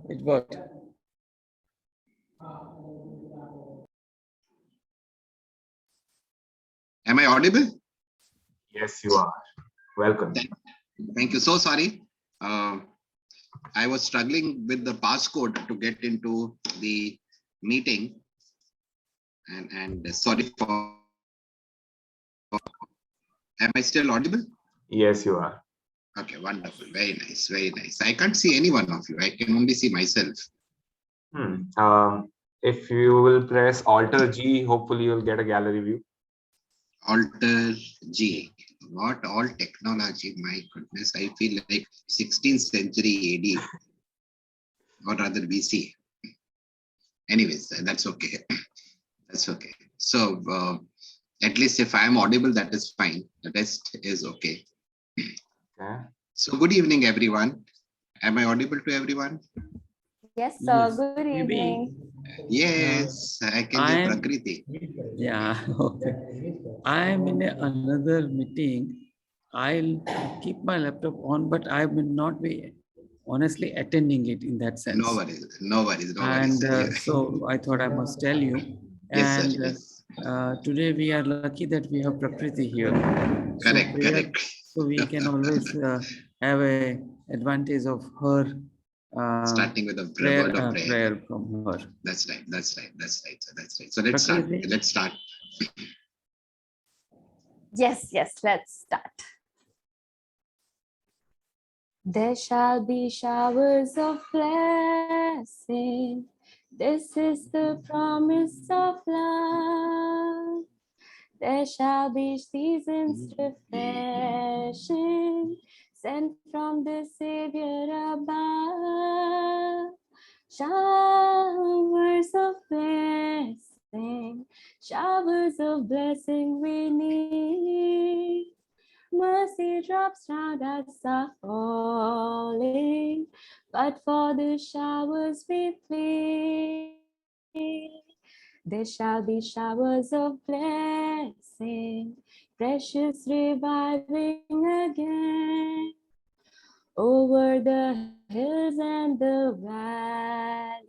It worked. Am I audible? Yes, you are. Welcome. Thank you. So sorry. I was struggling with the passcode to get into the meeting. And sorry for. Am I still audible? Yes, you are. Okay, wonderful. Very nice. Very nice. I can't see any one of you. I can only see myself. If you will press Alter G, hopefully you'll get a gallery view. Alter G. What all technology? My goodness. I feel like 16th century AD. Or rather BC. Anyways, that's okay. That's okay. So at least if I am audible, that is fine. The rest is okay. Okay. So good evening, everyone. Am I audible to everyone? Yes, sir. Yes, Good maybe. evening. Yes, I can hear Prakriti. Yeah, okay. I am in another meeting. I'll keep my laptop on, but I will not be honestly attending it in that sense. No worries, no worries, no And worries. so I thought I must tell you. Yes, sir. And Yes. Today we are lucky that we have Prakriti here. Correct, so correct. So we can always have a advantage of her. Starting with a word of prayer. Prayer from her. That's right. That's right. That's right. So that's right. So let's start. Prakriti? Let's start. Yes, let's start. There shall be showers of blessing. This is the promise of love. There shall be seasons refreshing, sent from the Savior above. Showers of blessing, showers of blessing we need. Mercy drops round us are falling, but for the showers we plead. There shall be showers of blessing, precious reviving again. Over the hills and the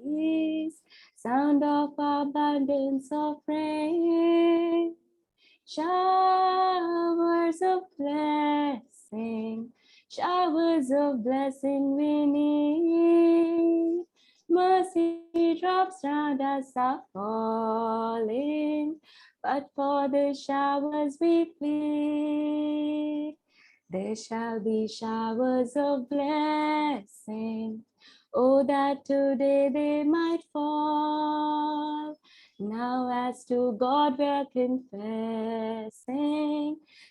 valleys, sound of abundance of rain. Showers of blessing we need. Mercy drops round us are falling, but for the showers we plead. There shall be showers of blessing, oh, that today they might fall. Now as to God we're confessing,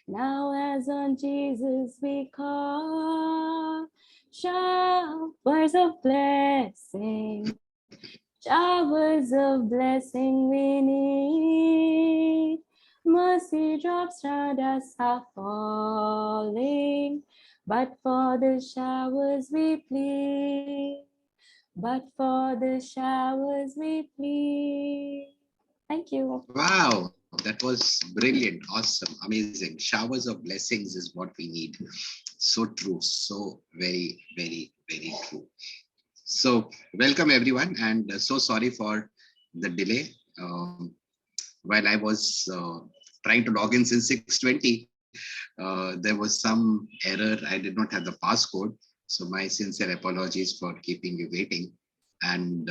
now as on Jesus we call. Showers of blessing we need. Mercy drops round us are falling, but for the showers we plead. But for the showers we plead. Thank you. Wow, that was brilliant, awesome, amazing. Showers of blessings is what we need. So true, so very, very, very true. So welcome everyone, and so sorry for the delay. While I was trying to log in since 6:20, there was some error. I did not have the passcode. So my sincere apologies for keeping you waiting. And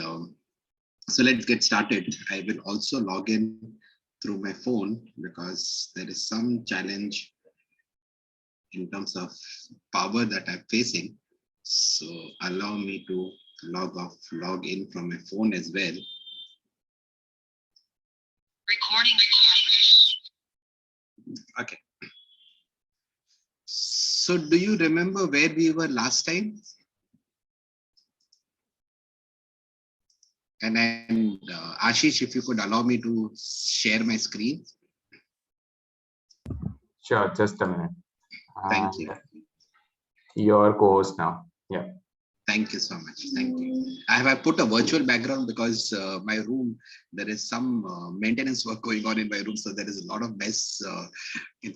so let's get started. I will also log in through my phone because there is some challenge in terms of power that I'm facing. So allow me to log in from my phone as well. Recording. Okay. So do you remember where we were last time? And then Ashish, if you could allow me to share my screen. Sure, just a minute. Thank you. Your co-host now. Yeah. Thank you so much. Thank you. I put a virtual background because my room, there is some maintenance work going on in my room. So there is a lot of mess.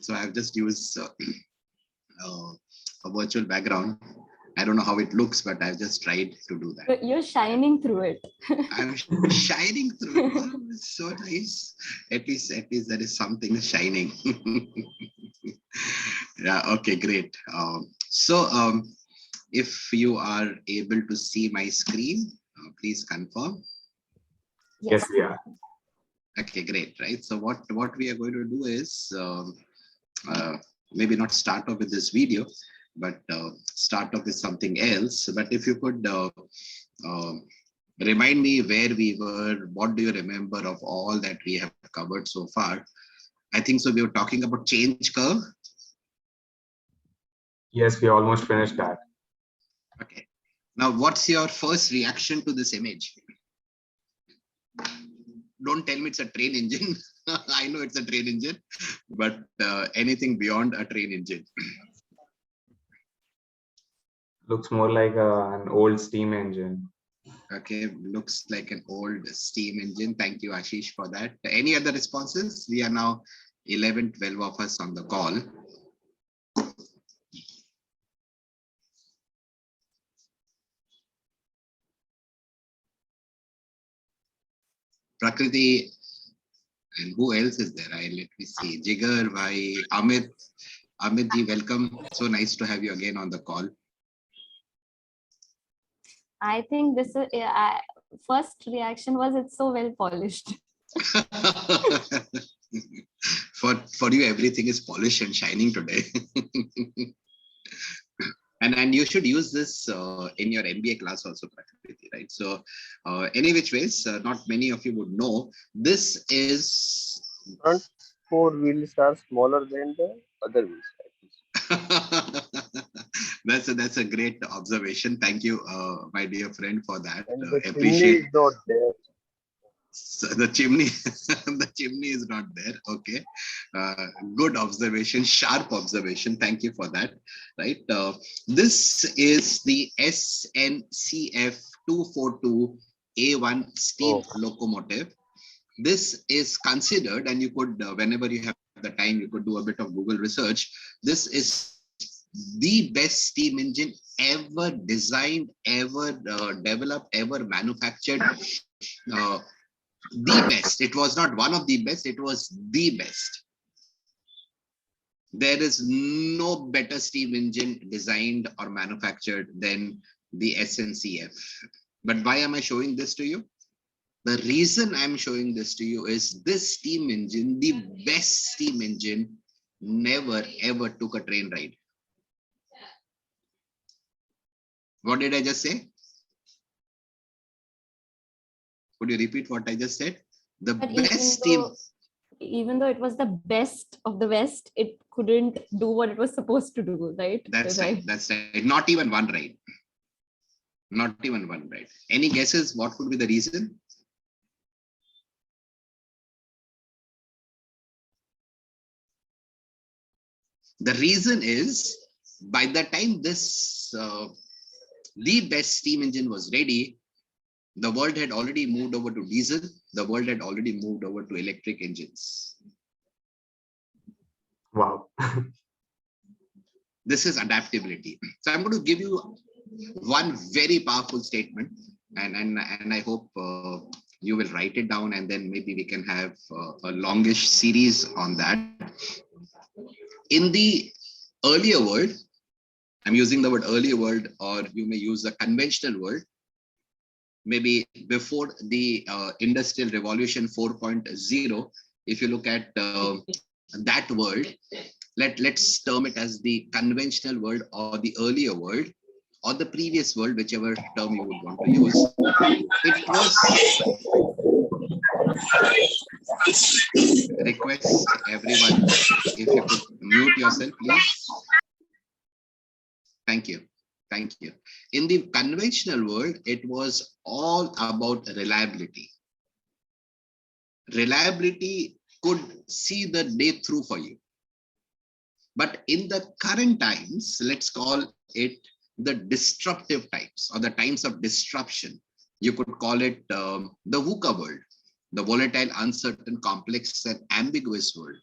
So I've just used a virtual background. I don't know how it looks, but I've just tried to do that. But you're shining through it. I'm shining through. Wow, it's so nice. At least there is something shining. Yeah. Okay. Great. If you are able to see my screen, please confirm. Yes, we are. Okay. Great. Right. So what we are going to do is maybe not start off with this video, but start off with something else. But if you could remind me where we were, what do you remember of all that we have covered so far? I think so. We were talking about change curve. Yes, we almost finished that. Okay. Now, what's your first reaction to this image? Don't tell me it's a train engine. I know it's a train engine, but anything beyond a train engine. Looks more like an old steam engine. Okay, looks like an old steam engine. Thank you, Ashish, for that. Any other responses? We are now 11, 12 of us on the call. Prakriti, and who else is there? Let me see. Jigar, bhai, Amit. Amit ji, welcome. So nice to have you again on the call. I think this is first reaction was it's so well polished. For you, everything is polished and shining today. And you should use this in your MBA class also, Prakriti, right? So any which ways, not many of you would know, this is... Front four wheels are smaller than the other wheels. That's a great observation. Thank you, my dear friend, for that. And the chimney Appreciate. is not there. So the chimney, the chimney is not there. Okay, good observation, sharp observation. Thank you for that. Right, this is the SNCF 242 A1 steam locomotive. This is considered, and you could, whenever you have the time, you could do a bit of Google research. This is the best steam engine ever designed, ever developed, ever manufactured. The best. It was not one of the best, it was the best. There is no better steam engine designed or manufactured than the SNCF. But why am I showing this to you? The reason I'm showing this to you is this steam engine, the best steam engine, never ever took a train ride. What did I just say? Could you repeat what I just said? The But best steam... even though it was the best of the West, it couldn't do what it was supposed to do, right? That's right. That's right. Not even one ride. Not even one ride. Any guesses what could be the reason? The reason is, by the time this the best steam engine was ready, the world had already moved over to diesel. The world had already moved over to electric engines. Wow. This is adaptability. So I'm going to give you one very powerful statement, and I hope you will write it down, and then maybe we can have a longish series on that. In the earlier world, I'm using the word earlier world, or you may use the conventional world, maybe before the Industrial Revolution 4.0, if you look at that world, let's term it as the conventional world or the earlier world or the previous world, whichever term you would want to use. It was... Request everyone, if you could mute yourself, please. Thank you. Thank you. In the conventional world, it was all about reliability. Reliability could see the day through for you. But in the current times, let's call it the disruptive times or the times of disruption. You could call it the VUCA world, the volatile, uncertain, complex, and ambiguous world.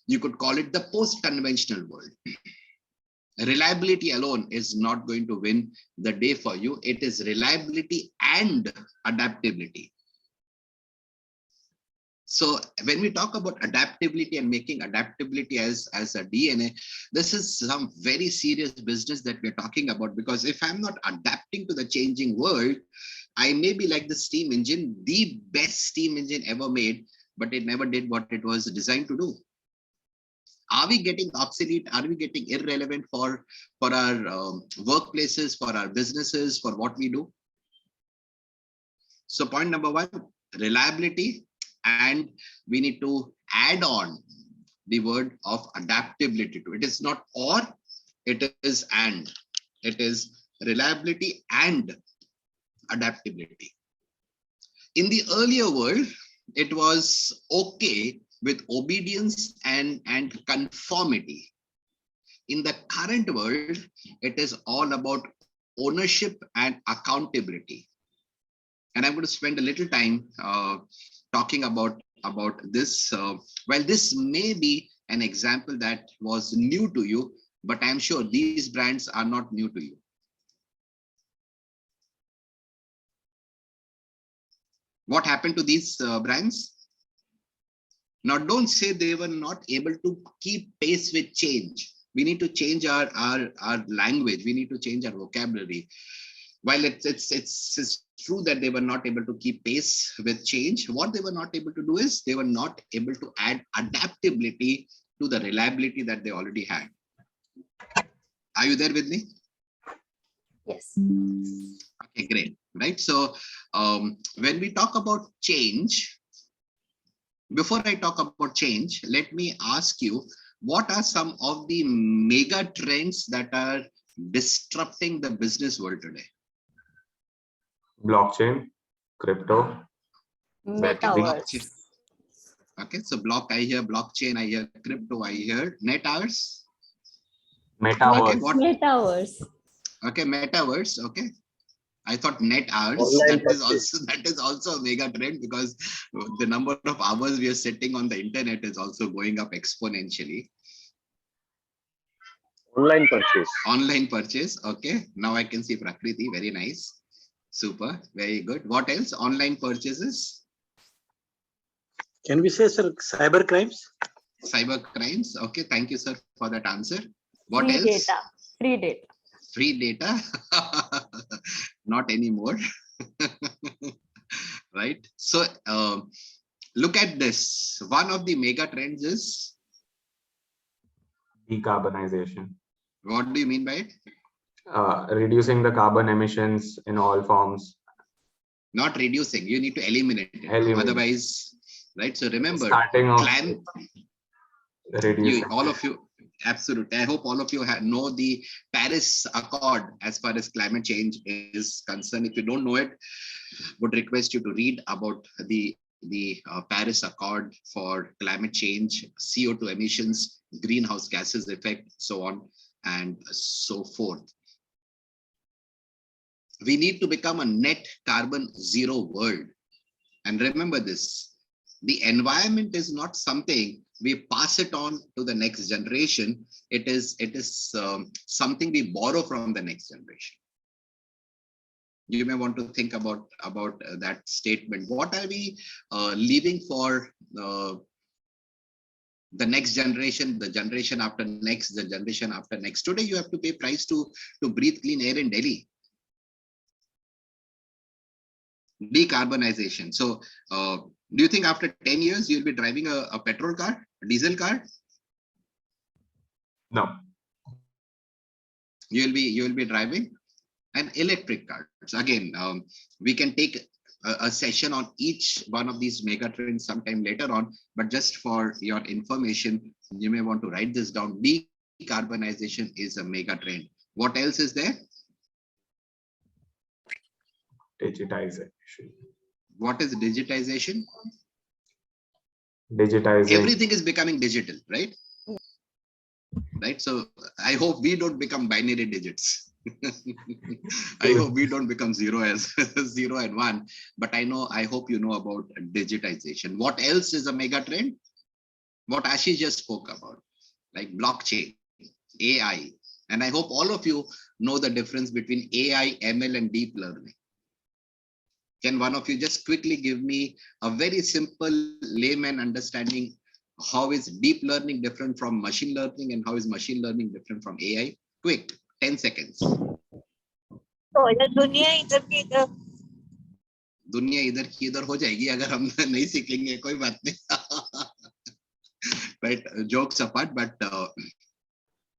You could call it the post-conventional world. Reliability alone is not going to win the day for you. It is reliability and adaptability. So when we talk about adaptability and making adaptability as a DNA, this is some very serious business that we're talking about, because if I'm not adapting to the changing world, I may be like the steam engine, the best steam engine ever made, but it never did what it was designed to do. Are we getting obsolete? Are we getting irrelevant for our workplaces, for our businesses, for what we do? So point number one, reliability, and we need to add on the word of adaptability to it. It is not or, it is and. It is reliability and adaptability. In the earlier world, it was okay with obedience and conformity. In the current world, it is all about ownership and accountability. And I'm going to spend a little time talking about this. While this may be an example that was new to you, but I'm sure these brands are not new to you. What happened to these brands? Now, don't say they were not able to keep pace with change. We need to change our language. We need to change our vocabulary. While it's true that they were not able to keep pace with change, what they were not able to do is they were not able to add adaptability to the reliability that they already had. Are you there with me? Yes. Okay, great. Right. So when we talk about change, before I talk about change, let me ask you, what are some of the mega trends that are disrupting the business world today? Blockchain, crypto, Metaverse. Okay, so I hear blockchain, I hear crypto, I hear net hours. metaverse. Okay, what? Metaverse. Okay, metaverse. Okay, I thought net hours. Online That is also a mega trend, because the number of hours we are sitting on the internet is also going up exponentially. Online purchase. Online purchase. Okay, now I can see Prakriti. Very nice. Super. Very good. What else? Online purchases. Can we say, sir, cyber crimes? Cyber crimes. Okay, thank you, sir, for that answer. What Free else? data. Free data. Free data. Not anymore. Right. So look at this. One of the mega trends is, Decarbonization. what do you mean by it? Reducing the carbon emissions in all forms. Not reducing. You need to eliminate it. Eliminate. Otherwise, right? So remember, Starting off you, all of you, absolutely. I hope all of you know the Paris Accord as far as climate change is concerned. If you don't know it, would request you to read about the Paris Accord for climate change, CO2 emissions, greenhouse gases effect, so on and so forth. We need to become a net carbon zero world. And remember this, the environment is not something we pass it on to the next generation. It is something we borrow from the next generation. You may want to think about that statement. What are we leaving for the next generation, the generation after next, the generation after next? Today, you have to pay price to breathe clean air in Delhi. Decarbonization. So do you think after 10 years, you'll be driving a petrol car, a diesel car? No. You'll be driving an electric car. So again, we can take a session on each one of these mega trends sometime later on, but just for your information, you may want to write this down. Decarbonization is a mega trend. What else is there? Digitization. What is digitization? Digitizing. Everything is becoming digital, right? Right. So I hope we don't become binary digits. I hope we don't become zero and one. But I hope you know about digitization. What else is a mega trend? What Ashish just spoke about, like blockchain, AI, And I hope all of you know the difference between AI, ML, and deep learning. Can one of you just quickly give me a very simple layman understanding? How is deep learning different from machine learning, and how is machine learning different from AI? Quick, 10 seconds. तो दुनिया इधर की इधर दुनिया इधर की इधर हो जाएगी अगर हम नहीं सीखेंगे, कोई बात नहीं. Right, jokes apart, but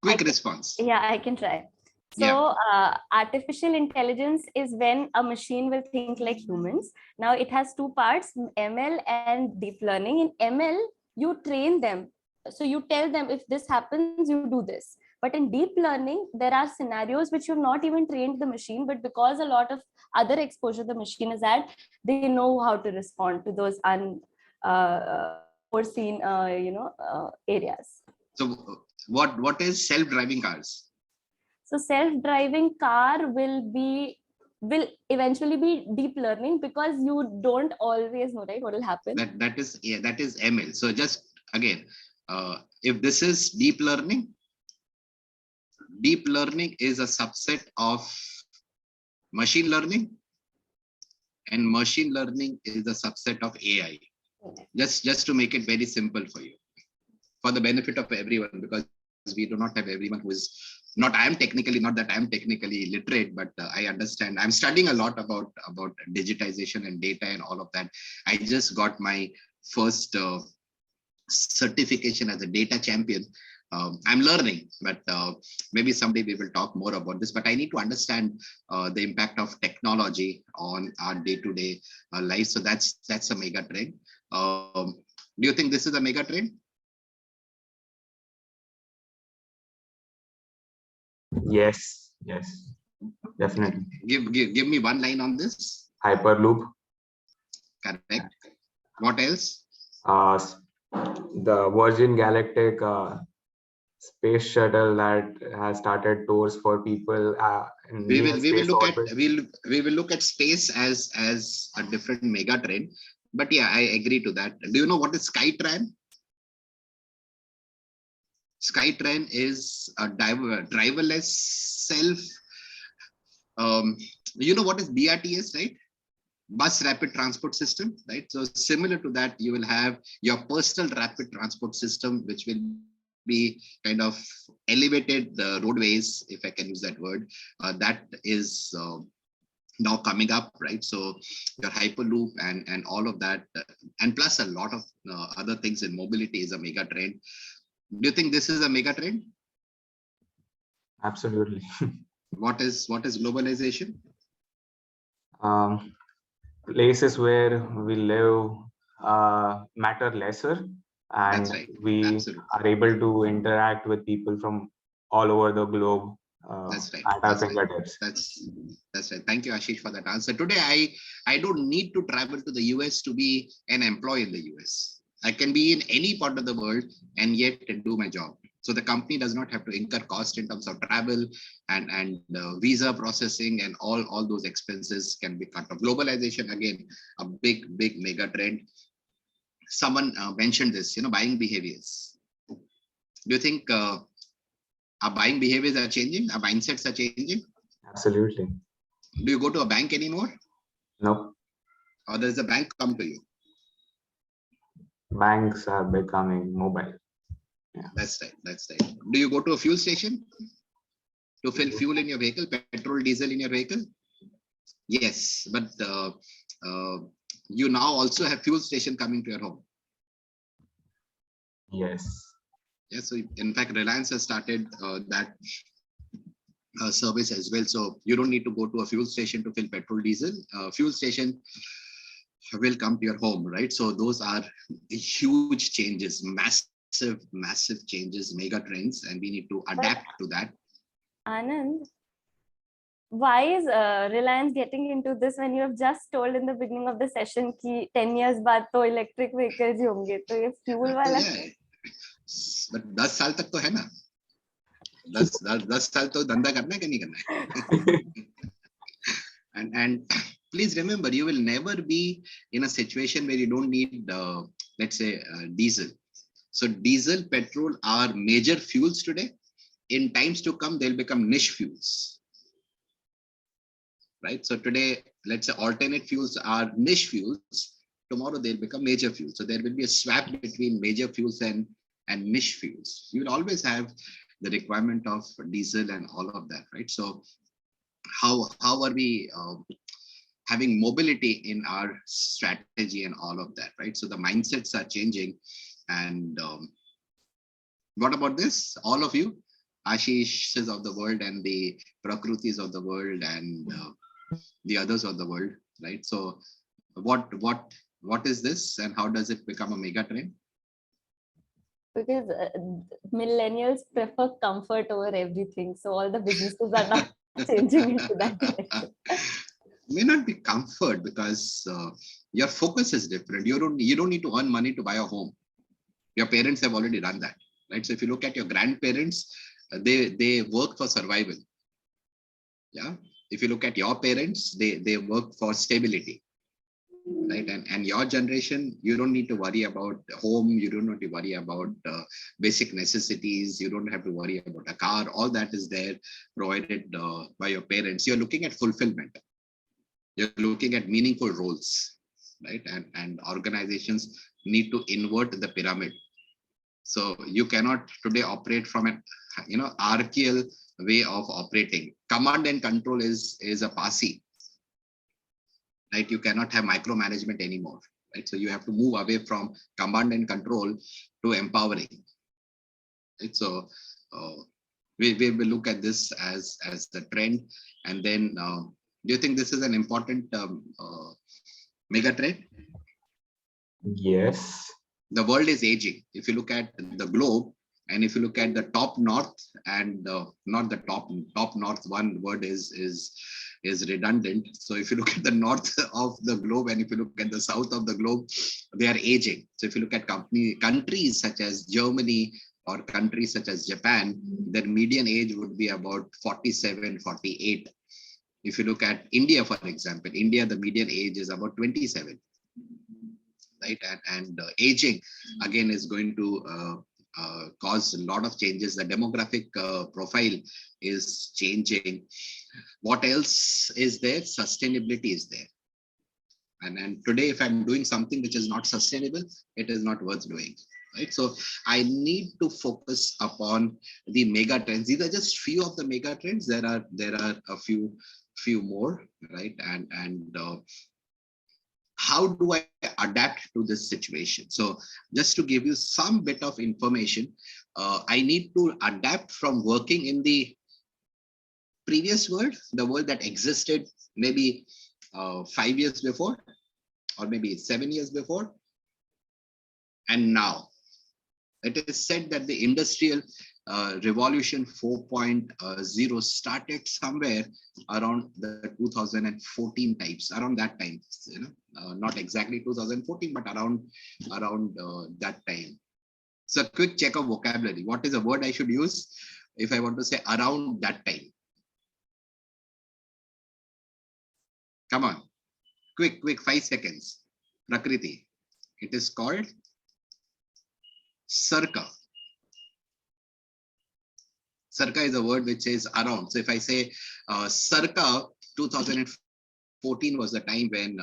quick response. Yeah, I can try. So artificial intelligence is when a machine will think like humans. Now it has two parts, ML and deep learning. In ML, you train them. So you tell them if this happens, you do this. But in deep learning, there are scenarios which you've not even trained the machine, but because a lot of other exposure the machine has had, they know how to respond to those unforeseen areas. So what is self-driving cars? So self-driving car will eventually be deep learning, because you don't always know, right, what will happen. That is ML. So just again, if this is deep learning is a subset of machine learning, and machine learning is a subset of AI. Just to make it very simple for you, for the benefit of everyone, because we do not have everyone who is not that I am technically literate, but I understand. I'm studying a lot about digitization and data and all of that. I just got my first certification as a data champion. I'm learning, but maybe someday we will talk more about this. But I need to understand the impact of technology on our day-to-day life. So that's a mega trend. Do you think this is a mega trend? Yes, definitely. Give me one line on this. Hyperloop. Correct. What else? The Virgin Galactic space shuttle that has started tours for people. We will look at space as a different mega trend. But yeah, I agree to that. Do you know what is Skytrain? Skytrain is a driverless self. You know what is BRTS, right? Bus rapid transport system, right? So similar to that, you will have your personal rapid transport system, which will be kind of elevated roadways, if I can use that word. That is now coming up, right? So your Hyperloop and all of that, and plus a lot of other things in mobility is a mega trend. Do you think this is a mega trend? Absolutely. What is globalization? Places where we live matter lesser, and That's right. we Absolutely. are able to interact with people from all over the globe That's right. at our fingertips. That's right. Thank you, Ashish, for that answer. Today, I don't need to travel to the US to be an employee in the US. I can be in any part of the world and yet do my job. So the company does not have to incur cost in terms of travel and visa processing, and all those expenses can be cut off. Globalization, again, a big mega trend. Someone mentioned this, buying behaviors. Do you think our buying behaviors are changing? Our mindsets are changing? Absolutely. Do you go to a bank anymore? No. Or does the bank come to you? Banks are becoming mobile. Yeah. That's right. Do you go to a fuel station to fill fuel in your vehicle, petrol, diesel in your vehicle? Yes, but you now also have fuel station coming to your home. Yes. Yes, so in fact, Reliance has started that service as well. So you don't need to go to a fuel station to fill petrol, diesel. Fuel station will come to your home, right? So those are huge changes, massive changes, mega trends, and we need to adapt to that. Anand, why is Reliance getting into this when you have just told in the beginning of the session कि 10 years बाद तो electric vehicles ही होंगे, तो ये fuel वाला? But 10 साल तक तो है ना, 10 साल तो धंधा करना है कि नहीं करना है? And please remember, you will never be in a situation where you don't need, let's say, diesel. So diesel, petrol are major fuels today. in times to come, they'll become niche fuels. Right? So today, let's say alternate fuels are niche fuels. Tomorrow they'll become major fuels. So there will be a swap between major fuels and niche fuels. You will always have the requirement of diesel and all of that, right? So how are we having mobility in our strategy and all of that, right? So the mindsets are changing. And what about this? All of you, Ashish's of the world and the Prakrutis of the world and the others of the world, right? So what is this and how does it become a mega trend? Because millennials prefer comfort over everything. So all the businesses are now changing into that direction. May not be comfort because your focus is different. You don't need to earn money to buy a home. Your parents have already done that, right? So if you look at your grandparents, they work for survival. Yeah. If you look at your parents, they work for stability, right? And your generation, you don't need to worry about home. You don't need to worry about basic necessities. You don't have to worry about a car. All that is there provided by your parents. You're looking at fulfillment. You're looking at meaningful roles, right? And organizations need to invert the pyramid. So you cannot today operate from an archaeal way of operating. Command and control is a passé, right? You cannot have micromanagement anymore, right? So you have to move away from command and control to empowering, right? So we will look at this as the trend. And then do you think this is an important mega trend? Yes. The world is aging. If you look at the globe, and if you look at the top north and not the top north, one word is redundant. So if you look at the north of the globe and if you look at the south of the globe, they are aging. So if you look at countries such as Germany or countries such as Japan, their median age would be about 47, 48. If you look at India, for example, India, the median age is about 27. Right, and aging again is going to cause a lot of changes. The demographic profile is changing. What else is there? Sustainability is there. And today, if I'm doing something which is not sustainable, it is not worth doing. Right. So I need to focus upon the mega trends. These are just few of the mega trends. There are a few more, right? And how do I adapt to this situation? So just to give you some bit of information, I need to adapt from working in the previous world, the world that existed maybe 5 years before, or maybe 7 years before. And now it is said that the industrial revolution 4.0 started somewhere around the 2014 types, around that time, not exactly 2014, but around that time. So quick check of vocabulary. What is a word I should use if I want to say around that time? Come on, quick, 5 seconds. Prakriti. It is called circa. Circa is a word which is around. So if I say circa 2014 was the time when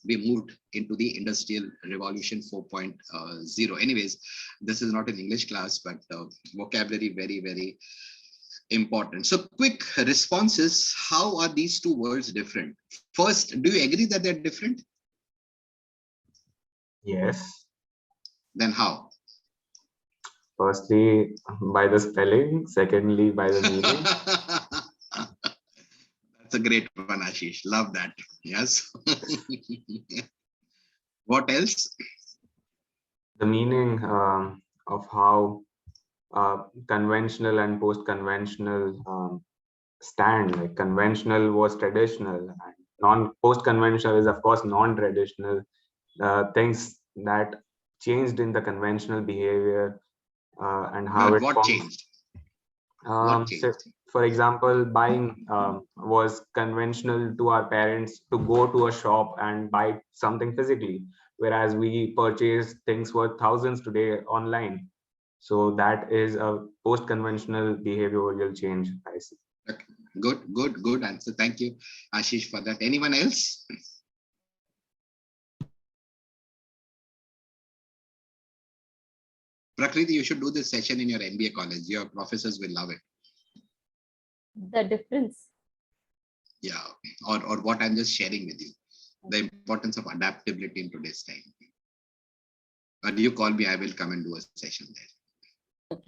we moved into the industrial revolution 4.0. Anyways, this is not an English class, but vocabulary very, very important. So quick responses. How are these two words different? First, do you agree that they're different? Yes. Then how? Firstly, by the spelling. Secondly, by the meaning. That's a great one, Ashish. Love that. Yes. What else? The meaning of how conventional and post-conventional stand. Like conventional was traditional, and post-conventional is of course non-traditional. Things that changed in the conventional behavior and how But it what forms. changed? What changed? So, for example, buying was conventional to our parents to go to a shop and buy something physically, whereas we purchase things worth thousands today online. So that is a post-conventional behavioral change, I see. Okay. Good answer. Thank you, Ashish, for that. Anyone else? Prakriti, you should do this session in your MBA college. Your professors will love it. The difference. Yeah, or what I'm just sharing with you, the importance of adaptability in today's time. But you call me, I will come and do a session there.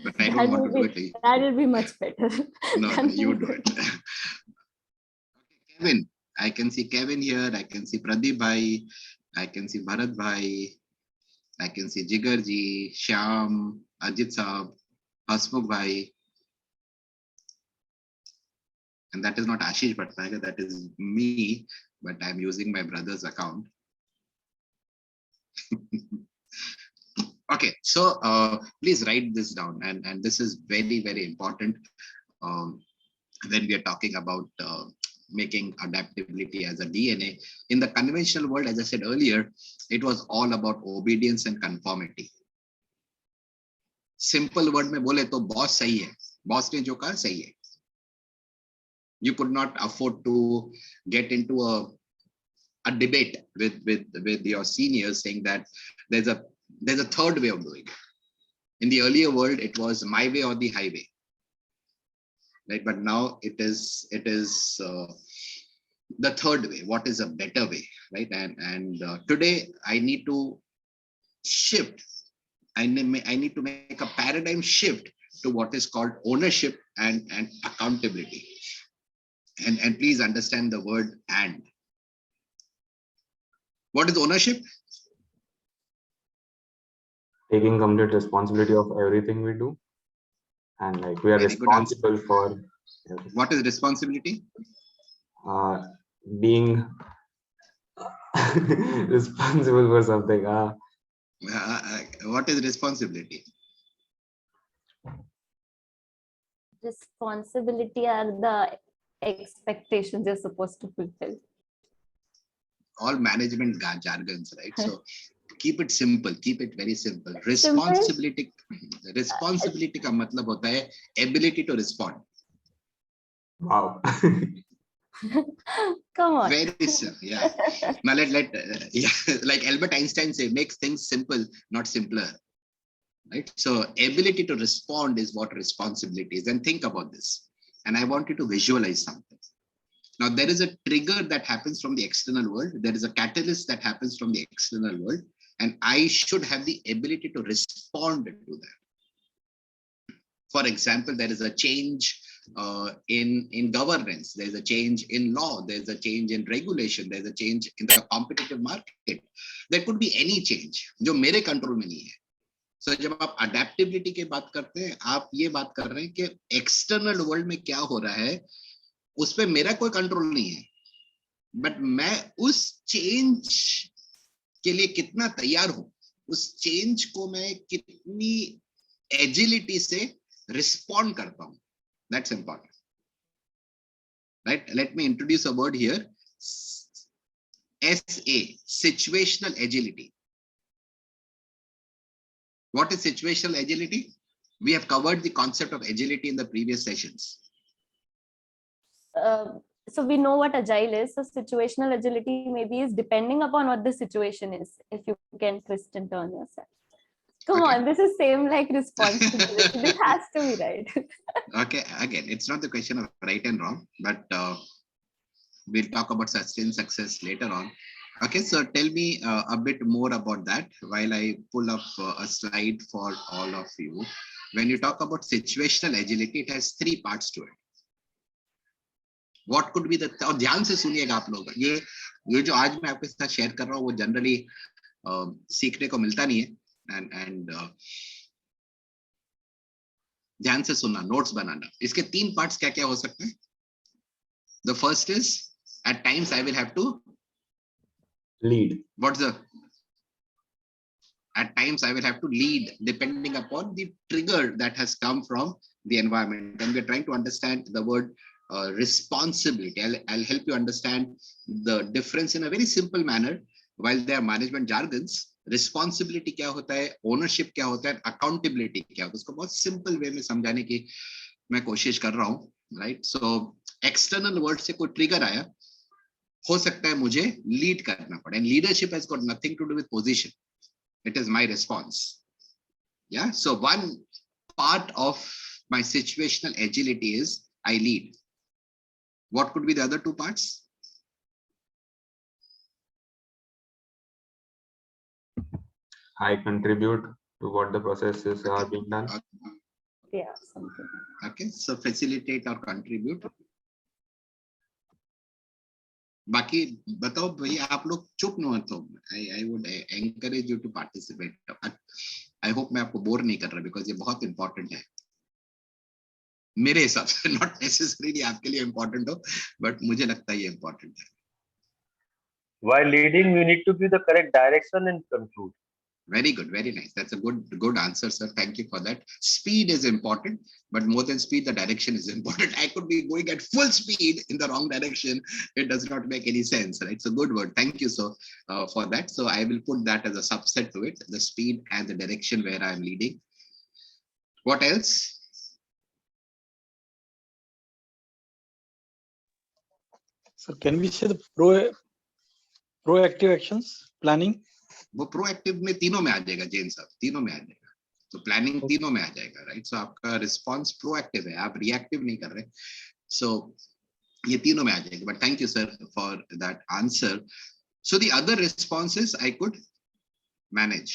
But I don't want to do it. That will be much better. No, you do it. Okay, Kevin, I can see Kevin here. I can see Pradeep Bhai. I can see Bharat Bhai. I can see Jigar Ji, Shyam, Ajit Saab, Hasmukh Bhai. And that is not Ashish Bhatnagar, that is me, but I'm using my brother's account. Okay, so please write this down. And this is very, very important when we are talking about making adaptability as a DNA. In the conventional world, as I said earlier, it was all about obedience and conformity. Simple word में बोले तो boss सही है, boss ने जो कहा सही है. You could not afford to get into a debate with your seniors saying that there's a third way of doing it. In the earlier world, it was my way or the highway, right? But now it is the third way. What is a better way, right? And today I need to shift. I need to make a paradigm shift to what is called ownership and accountability. And please understand the word and. What is ownership? Taking complete responsibility of everything we do. And like we are responsible for everything. What is responsibility? Being responsible for something. What is responsibility? Responsibility are the expectations you're supposed to fulfill. All management jargons, right? So keep it simple, keep it very simple. Responsibility का मतलब होता है ability to respond. Wow. Come on. Very simple, yeah. Now yeah, like Albert Einstein say, makes things simple, not simpler. Right? So ability to respond is what responsibility is. And think about this. And I want you to visualize something. Now, there is a trigger that happens from the external world. There is a catalyst that happens from the external world. And I should have the ability to respond to that. For example, there is a change in governance. There's a change in law. There's a change in regulation. There's a change in the competitive market. There could be any change जो मेरे control में नहीं है. So जब आप adaptability की बात करते हैं, आप ये बात कर रहे हैं कि external world में क्या हो रहा है, उस पे मेरा कोई कंट्रोल नहीं है, बट मैं उस चेंज के लिए कितना तैयार हूं, उस चेंज को मैं कितनी एजिलिटी से रिस्पॉन्ड करता हूं. That's important, right? Let me introduce a word here, SA, situational agility. What is situational agility? We have covered the concept of agility in the previous sessions. So we know what agile is. So situational agility maybe is depending upon what the situation is. If you can twist and turn yourself. Come on, this is same like responsibility. This has to be right. Okay, again, it's not the question of right and wrong, but we'll talk about sustained success later on. Okay, so tell me a bit more about that while I pull up a slide for all of you. When you talk about situational agility, it has 3 parts to it. What could be the, और ध्यान से सुनिएगा आप लोग, ये जो आज मैं आपके साथ शेयर कर रहा हूँ वो जनरली सीखने को मिलता नहीं है, and ध्यान से सुनना, नोट्स बनाना. इसके 3 पार्ट्स क्या क्या हो सकते हैं? The first is, at times I will have to lead. What's the? At times I will have to lead depending upon the trigger that has come from the environment. And we're trying to understand the word responsibility. I'll help you understand the difference in a very simple manner. While they are management jargons, responsibility क्या होता है, ownership क्या होता है, accountability क्या होता है, उसको बहुत सिंपल वे में समझाने की मैं कोशिश कर रहा हूँ, राइट। सो एक्सटर्नल वर्ड से कोई ट्रिगर आया, हो सकता है मुझे लीड करना पड़े, and leadership has got nothing to do with position, it is my response, या। So one part of my situational agility is I lead. What could be the other two parts? I contribute to what the processes are being done. Yeah, something. Okay, so facilitate or contribute. बाकी बताओ भैया, आप लोग चुप न मत हो. I would encourage you to participate. I hope मैं आपको बोर नहीं कर रहा, because ये बहुत important है मेरे हिसाब से. नॉट नेसेसरीली आपके लिए इम्पोर्टेंट हो, बट मुझे लगता है ये इम्पोर्टेंट है. While leading, we need to give the correct direction and conclude. Very good, very nice. That's a good answer, sir. Thank you for that. Speed is important, but more than speed, the direction is important. I could be going at full speed in the wrong direction. It does not make any sense, right? So good word. Thank you so for that. So I will put that as a subset to it, the speed and the direction where I am leading. What else? So can we say the proactive actions, planning? वो proactive में तीनों में आ जाएगा जैन साहब, तीनों में आ जाएगा. तो प्लानिंग तीनों में आ जाएगा, राइट. सो आपका रिस्पांस प्रोएक्टिव है, आप रिएक्टिव नहीं कर रहे. सो ये तीनों में आ जाएगा. But thank you sir for that answer. So the other responses I could manage.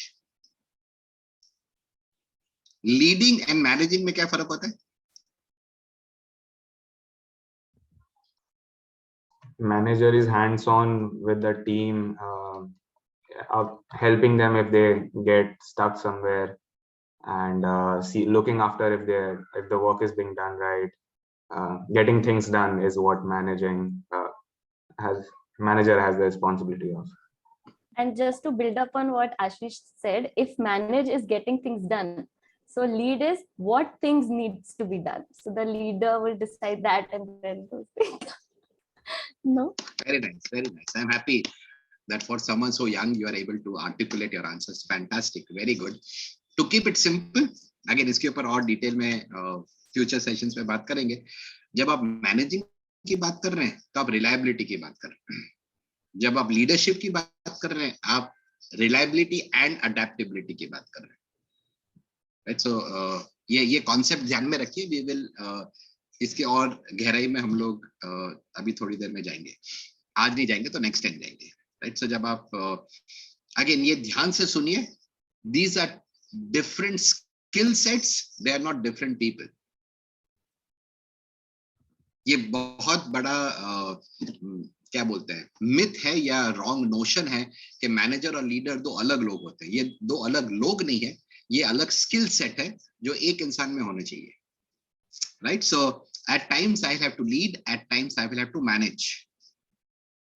Leading and managing में क्या फर्क होता है? Manager is hands-on with the team, helping them if they get stuck somewhere, and looking after if the work is being done right. Getting things done is what manager has the responsibility of. And just to build up on what Ashish said, if manage is getting things done, so lead is what things needs to be done. So the leader will decide that, and then those things. No? Very nice, very nice. I'm happy that for someone so young, you are able to articulate your answers. Fantastic, very good. To keep it simple, again, इसके ऊपर और detail में future sessions में बात करेंगे. जब आप managing की बात कर रहे हैं, तो आप रिलायबिलिटी की बात कर रहे हैं. जब आप लीडरशिप की बात कर रहे हैं, आप रिलायबिलिटी एंड अडेप्टेबिलिटी की बात कर रहे हैं. राइट. सो ये कॉन्सेप्ट ध्यान में रखिए. वी विल इसके और गहराई में हम लोग अभी थोड़ी देर में जाएंगे. आज नहीं जाएंगे तो नेक्स्ट टाइम जाएंगे, राइट. सो जब आप अगेन ये ध्यान से सुनिए, these are different skill sets, they are not different people. ये बहुत बड़ा क्या बोलते हैं, मिथ है या रॉन्ग नोशन है कि मैनेजर और लीडर दो अलग लोग होते हैं. ये दो अलग लोग नहीं है, ये अलग स्किल सेट है जो एक इंसान में होने चाहिए, right. So at times I have to lead, at times I will have to manage.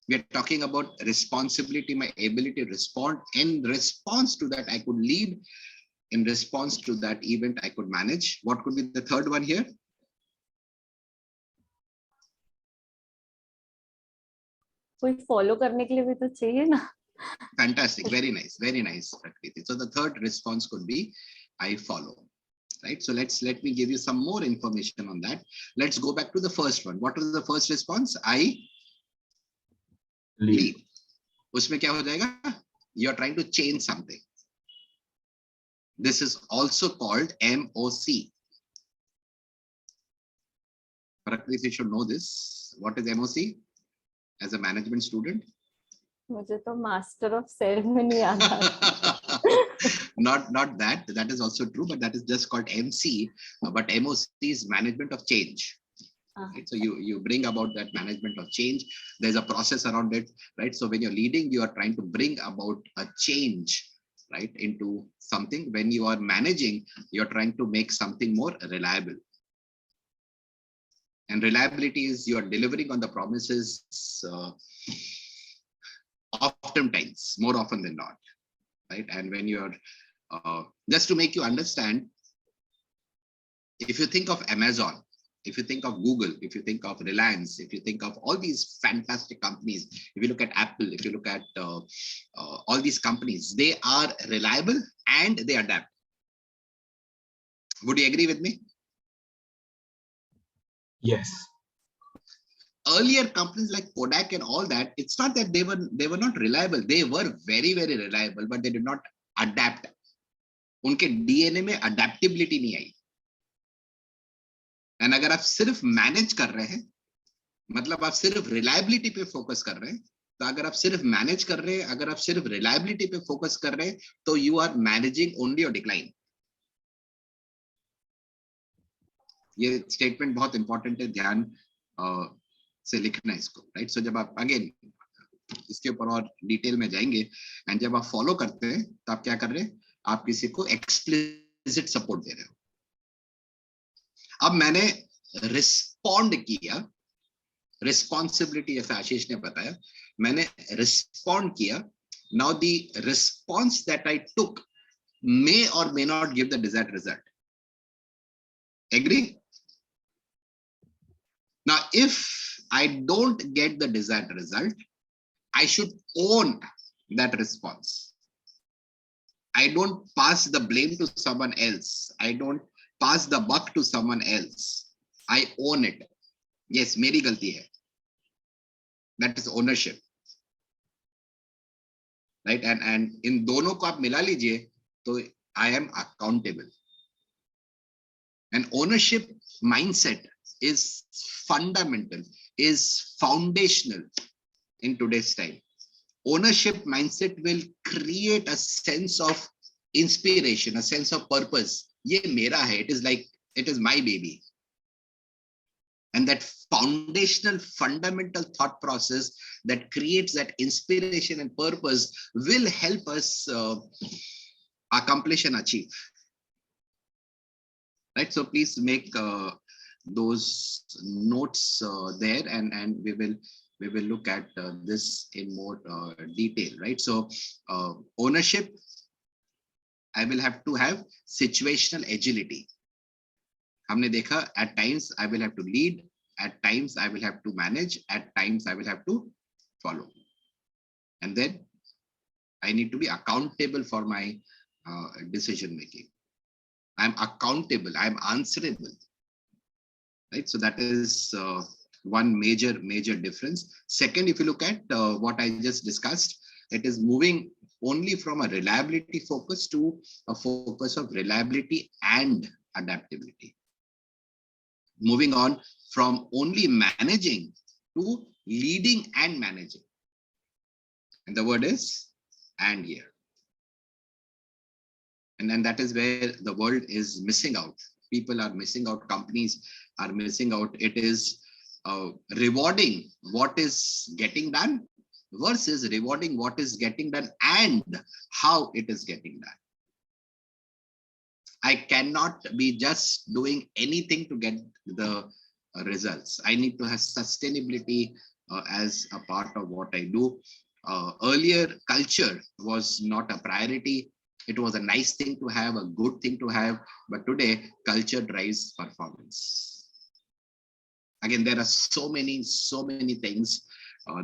We are talking about responsibility, my ability to respond. In response to that, I could lead. In response to that event, I could manage. What could be the third one here? कोई follow करने के लिए भी तो चाहिए ना. Fantastic, very nice, Prakriti. So the third response could be I follow. Right. So let me give you some more information on that. Let's go back to the first one. What was the first response? I lead. उसमें क्या हो जाएगा? You are trying to change something. This is also called MOC. Prakriti should know this. What is MOC? As a management student? मुझे तो master of ceremony याद आता. Not that is also true, but that is just called MC. But MOC is management of change. Right? So you bring about that management of change. There's a process around it, right? So when you're leading, you are trying to bring about a change, right, into something. When you are managing, you're trying to make something more reliable. And reliability is you are delivering on the promises oftentimes, more often than not, right? And when you're just to make you understand, if you think of Amazon, if you think of Google, if you think of Reliance, if you think of all these fantastic companies, if you look at Apple, if you look at all these companies, they are reliable and they adapt. Would you agree with me? Yes. Earlier companies like Kodak and all that, it's not that they were not reliable. They were very, very reliable, but they did not adapt. उनके DNA में adaptability नहीं आई. And अगर आप सिर्फ manage कर रहे हैं, मतलब आप सिर्फ रिलायबिलिटी पे फोकस कर रहे हैं, तो अगर आप सिर्फ मैनेज कर रहे हैं, अगर आप सिर्फ रिलायबिलिटी पे फोकस कर रहे हैं, तो you are managing only your decline. ये स्टेटमेंट बहुत इंपॉर्टेंट है, ध्यान से लिखना इसको, राइट. सो जब आप अगेन इसके ऊपर और डिटेल में जाएंगे एंड जब आप फॉलो करते हैं, तो आप क्या कर रहे हैं, आप किसी को एक्सप्लिसिट सपोर्ट दे रहे हो. अब मैंने रिस्पॉन्ड किया, रिस्पॉन्सिबिलिटी जैसे आशीष ने बताया, मैंने रिस्पॉन्ड किया. Now the response that I took may or may not give the desired result. Agree? Now if I don't get the desired result, I should own that response. I don't pass the blame to someone else. I don't pass the buck to someone else. I own it. Yes, मेरी गलती है. That is ownership, right? And इन दोनों को आप मिला लीजिए, तो I am accountable. And ownership mindset is fundamental, is foundational in today's time. Ownership mindset will create a sense of inspiration, a sense of purpose. ये मेरा है. It is like, it is my baby. And that foundational, fundamental thought process that creates that inspiration and purpose will help us accomplish and achieve. Right? So please make those notes there, and we will look at this in more detail. Right? So ownership, I will have to have situational agility. हमने देखा, at times I will have to lead, at times I will have to manage, at times I will have to follow, and then I need to be accountable for my decision making. I'm accountable, I'm answerable, right? So that is one major difference. Second, if you look at what I just discussed, it is moving only from a reliability focus to a focus of reliability and adaptability. Moving on from only managing to leading and managing. And the word is and here. And then that is where the world is missing out. People are missing out, companies are missing out. It is rewarding what is getting done versus rewarding what is getting done and how it is getting done. I cannot be just doing anything to get the results. I need to have sustainability as a part of what I do. Earlier, culture was not a priority. It was a nice thing to have, a good thing to have, but today culture drives performance. Again, there are so many things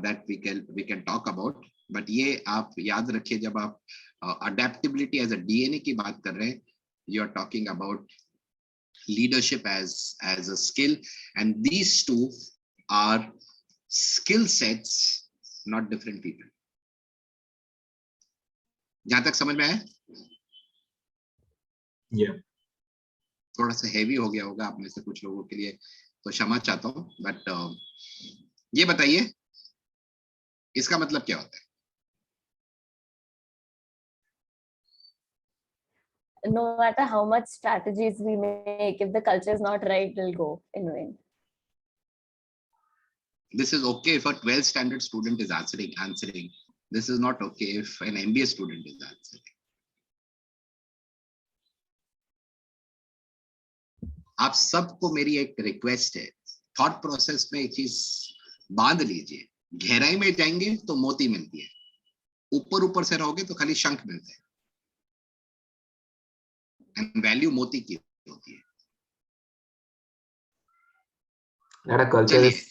that we can talk about, but ये आप याद रखिए, जब आप adaptability as a DNA की बात कर रहे हैं, you are talking about leadership as a skill, and these two are skill sets, not different people. जहां तक समझ में आया? Yeah. थोड़ा सा हेवी हो गया होगा आप में से कुछ लोगों के लिए, तो क्षमा चाहता हूं, बट ये बताइए इसका मतलब क्या होता है? No matter how much strategies we make, if the culture is not right, it will go in vain. This is okay if a 12th standard student is answering. This is not okay if an MBA student is answering. आप सबको मेरी एक request है, thought process में एक चीज बांध लीजिए, गहराई में जाएंगे तो मोती मिलती है, ऊपर से रहोगे तो खाली शंख मिलता है, एंड वैल्यू मोती की होती है. that a culture Chaliye. is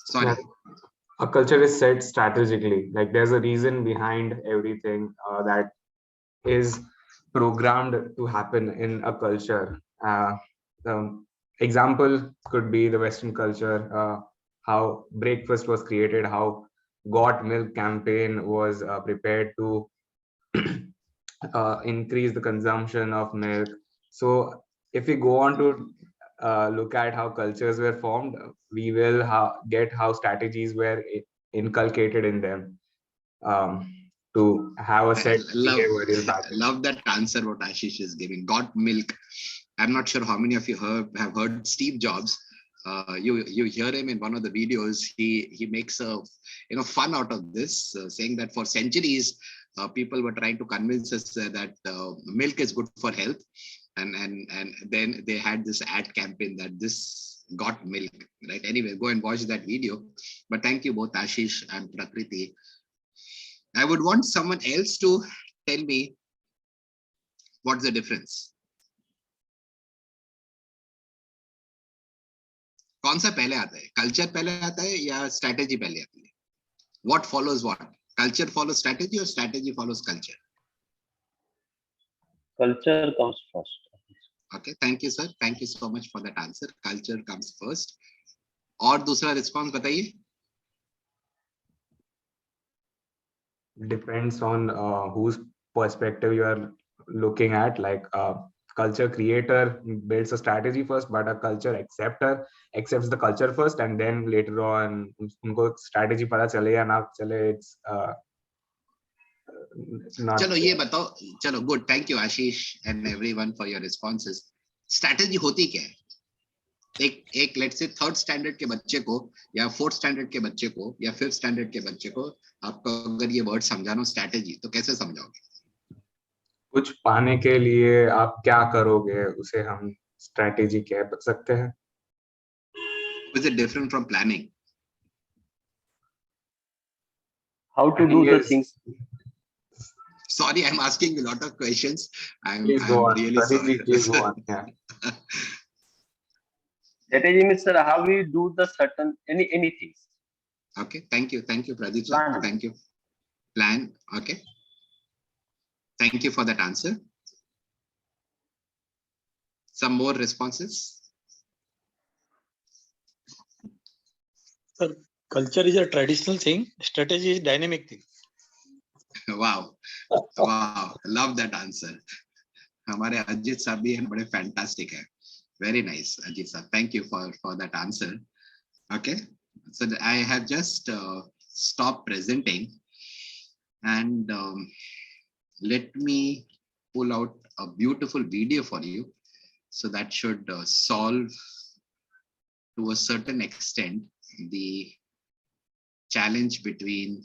Sorry. that a culture is set strategically. Like there's a reason behind everything that is programmed to happen in a culture. The example could be the Western culture, how breakfast was created, how got milk campaign was prepared to increase the consumption of milk. So if we go on to look at how cultures were formed, we will get how strategies were inculcated in them to have a set behavior back. Love that answer what Ashish is giving. Got milk. I'm not sure how many of you have heard Steve Jobs. You hear him in one of the videos. He makes a fun out of this, saying that for centuries people were trying to convince us that milk is good for health, and then they had this ad campaign that this got milk, right? Anyway, go and watch that video. But thank you both, Ashish and Prakriti. I would want someone else to tell me what's the difference. कौन सा पहले आता है? Culture पहले आता है या strategy पहले आती है? What follows what? Culture follows strategy or strategy follows culture? Culture comes first. Okay, thank you, sir. Thank you so much for that answer. Culture comes first. और दूसरा response बताइए. Depends on whose perspective you are looking at. Like culture creator builds a strategy first, but a culture acceptor accepts the culture first, and then later on उनको strategy पता चले या ना चले, it's not. चलो ये बताओ. चलो good. Thank you, Ashish and everyone for your responses. Strategy होती क्या है? एक let's say third standard के बच्चे को या fourth standard के बच्चे को या fifth standard के बच्चे को आपको अगर ये वर्ड समझाना strategy तो कैसे समझाओगे? कुछ पाने के लिए आप क्या करोगे, उसे हम strategy कह सकते हैं. Is it different from planning? How to do the things. Sorry, I'm asking a lot of questions. I'm Please go on. really sorry. Please go on. Yeah. Strategy means, sir, how we do the certain anything. Okay, thank you, Pradeep. Plan. Thank you. Plan. Okay. Thank you for that answer. Some more responses. Sir, culture is a traditional thing. Strategy is dynamic thing. Wow, love that answer. हमारे अजीत साहब भी हैं, बड़े fantastic है. Very nice, Ajit sir. Thank you for that answer. Okay, so I have just stopped presenting, and let me pull out a beautiful video for you. So that should solve to a certain extent the challenge between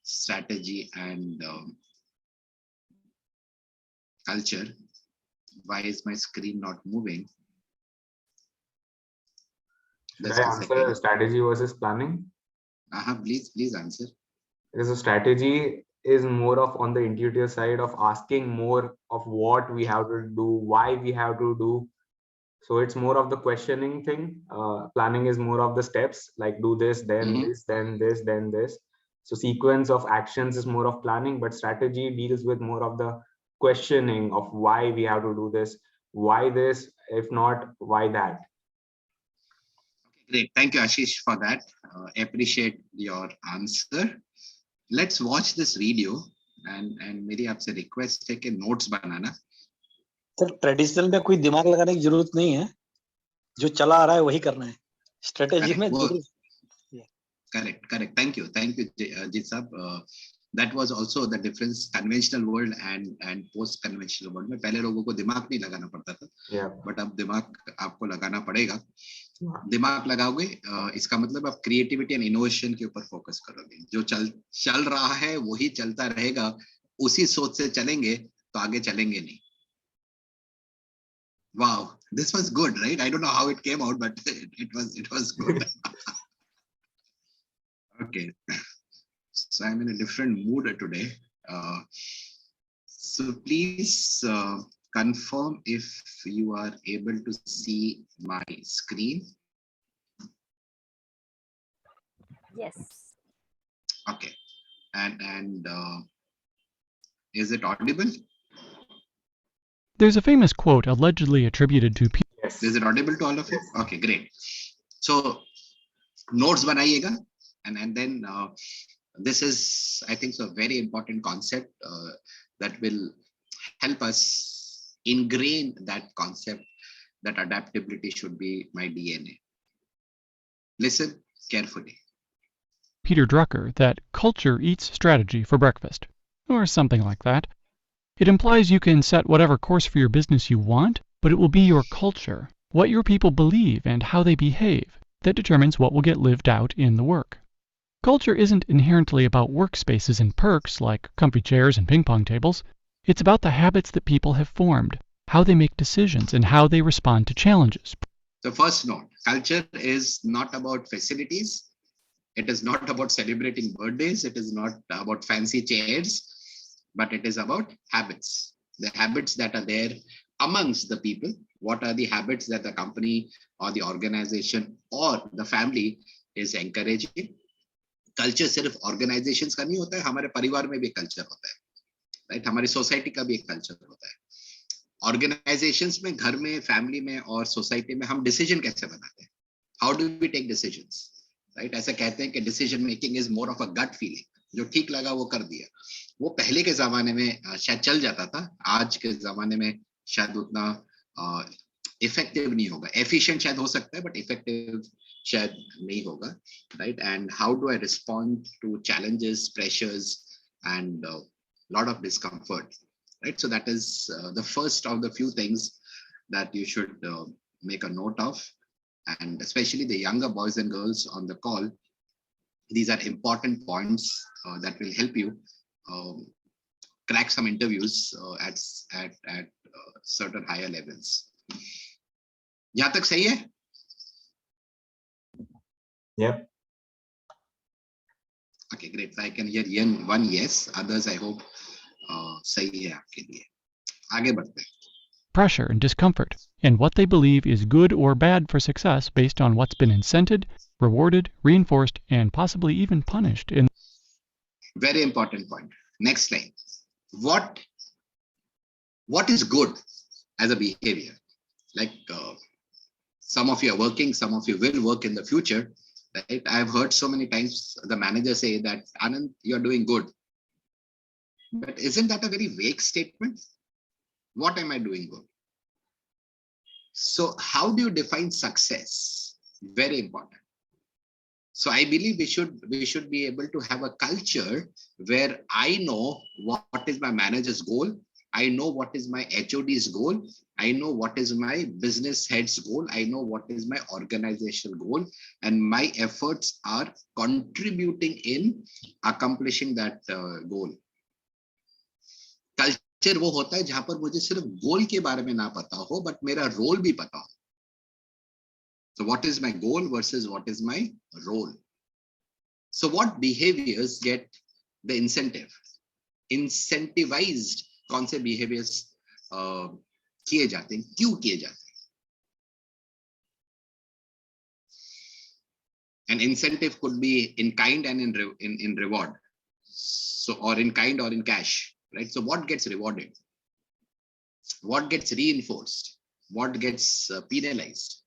strategy and culture. Why is my screen not moving? Should I answer strategy versus planning? Please answer. Because a strategy is more of on the intuitive side of asking more of what we have to do, why we have to do. So it's more of the questioning thing. Planning is more of the steps, like do this, then this, then this, then this. So sequence of actions is more of planning, but strategy deals with more of the questioning of why we have to do this, why this, if not, why that. Okay, great. Thank you, Ashish, for that. Appreciate your answer. Let's watch this video, and मेरी आपसे request है कि notes बनाना. Sir traditional में कोई दिमाग लगाने की जरूरत नहीं है, जो चला आ रहा है वही करना है. स्ट्रेटेजी में correct. Thank you, Ajit sahab. That was also the difference, conventional world and post conventional world में पहले लोगों को दिमाग नहीं लगाना पड़ता था, but अब दिमाग आपको लगाना पड़ेगा. दिमाग लगाओगे इसका मतलब आप क्रिएटिविटी एंड इनोवेशन के ऊपर फोकस करोगे. जो चल रहा है वही चलता रहेगा, उसी सोच से चलेंगे तो आगे चलेंगे नहीं. Wow, this was good, right? I don't know how it came out, but it was good. Okay, so I'm in a different mood today. So please confirm if you are able to see my screen. Yes. Okay. And is it audible? There's a famous quote allegedly attributed to Yes. Is it audible to all of you? Okay, great. So notes banaiega, and then this is, I think, so a very important concept that will help us ingrain that concept that adaptability should be my DNA. Listen carefully. Peter Drucker that culture eats strategy for breakfast, or something like that. It implies you can set whatever course for your business you want, but it will be your culture, what your people believe and how they behave, that determines what will get lived out in the work. Culture isn't inherently about workspaces and perks like comfy chairs and ping pong tables. It's about the habits that people have formed, how they make decisions, and how they respond to challenges. The first note, culture is not about facilities. It is not about celebrating birthdays. It is not about fancy chairs, but it is about habits. The habits that are there amongst the people. What are the habits that the company or the organization or the family is encouraging? Culture सिर्फ organisations का नहीं होता है, हमारे परिवार में भी culture होता है, राइट? हमारी सोसाइटी का भी एक कल्चर होता है. ऑर्गेनाइजेशंस में, घर में, फैमिली में और सोसाइटी में हम डिसीजन कैसे बनाते हैं? How do we take decisions, right? ऐसा कहते हैं कि decision making is more of a gut feeling. जो ठीक लगा वो कर दिया. वो पहले के जमाने में शायद चल जाता था, आज के जमाने में शायद उतना इफेक्टिव नहीं होगा. एफिशिएंट शायद हो सकता है, बट इफेक्टिव शायद नहीं होगा, right? And how do I respond to challenges, pressures, and lot of discomfort, right? So that is the first of the few things that you should make a note of, and especially the younger boys and girls on the call, these are important points that will help you crack some interviews at certain higher levels. यहाँ तक सही है? Yep. Okay, great. I can hear one yes. Others, I hope, सही है आपके लिए. आगे बढ़ते हैं. Pressure and discomfort, and what they believe is good or bad for success based on what's been incented, rewarded, reinforced, and possibly even punished in. Very important point. Next slide. What is good as a behavior? Like some of you are working, some of you will work in the future. Right? I've heard so many times the manager say that, Anand, you're doing good. But isn't that a very vague statement? What am I doing good? So how do you define success? Very important. So I believe we should be able to have a culture where I know what is my manager's goal. I know what is my HOD's goal. I know what is my business head's goal. I know what is my organizational goal, and my efforts are contributing in accomplishing that goal. Culture वो होता है जहां पर मुझे सिर्फ गोल के बारे में ना पता हो, but मेरा रोल भी पता हो. So what is my goal versus what is my role? So what behaviors get the incentive? Incentivized कौन से behaviors किए जाते हैं, क्यों किए जाते हैं? An incentive could be in kind and in reward. So, or in kind or in cash, right? So what gets rewarded? What gets reinforced? What gets penalized?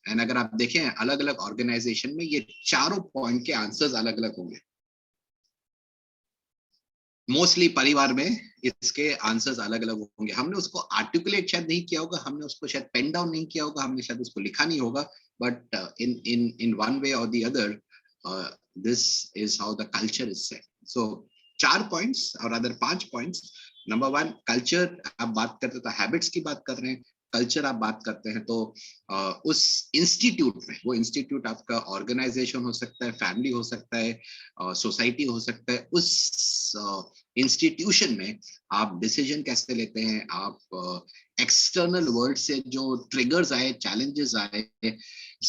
And अगर आप देखें अलग अलग ऑर्गेनाइजेशन में ये चारों पॉइंट के आंसर्स अलग अलग होंगे. मोस्टली परिवार में इसके आंसर्स अलग अलग होंगे. हमने उसको आर्टिकुलेट शायद नहीं किया होगा, हमने उसको शायद पेन डाउन नहीं किया होगा, हमने शायद उसको लिखा नहीं होगा, but in one way or the other this is how the culture is set. So 4 points or rather 5 points. Number 1, culture. आप बात करते तो हैबिट्स की बात कर रहे हैं. कल्चर आप बात करते हैं तो उस इंस्टीट्यूट में, वो इंस्टीट्यूट आपका ऑर्गेनाइजेशन हो सकता है, फैमिली हो सकता है, सोसाइटी हो सकता है. उस इंस्टीट्यूशन में आप डिसीजन कैसे लेते हैं, आप एक्सटर्नल वर्ल्ड से जो ट्रिगर्स आए, चैलेंजेस आए,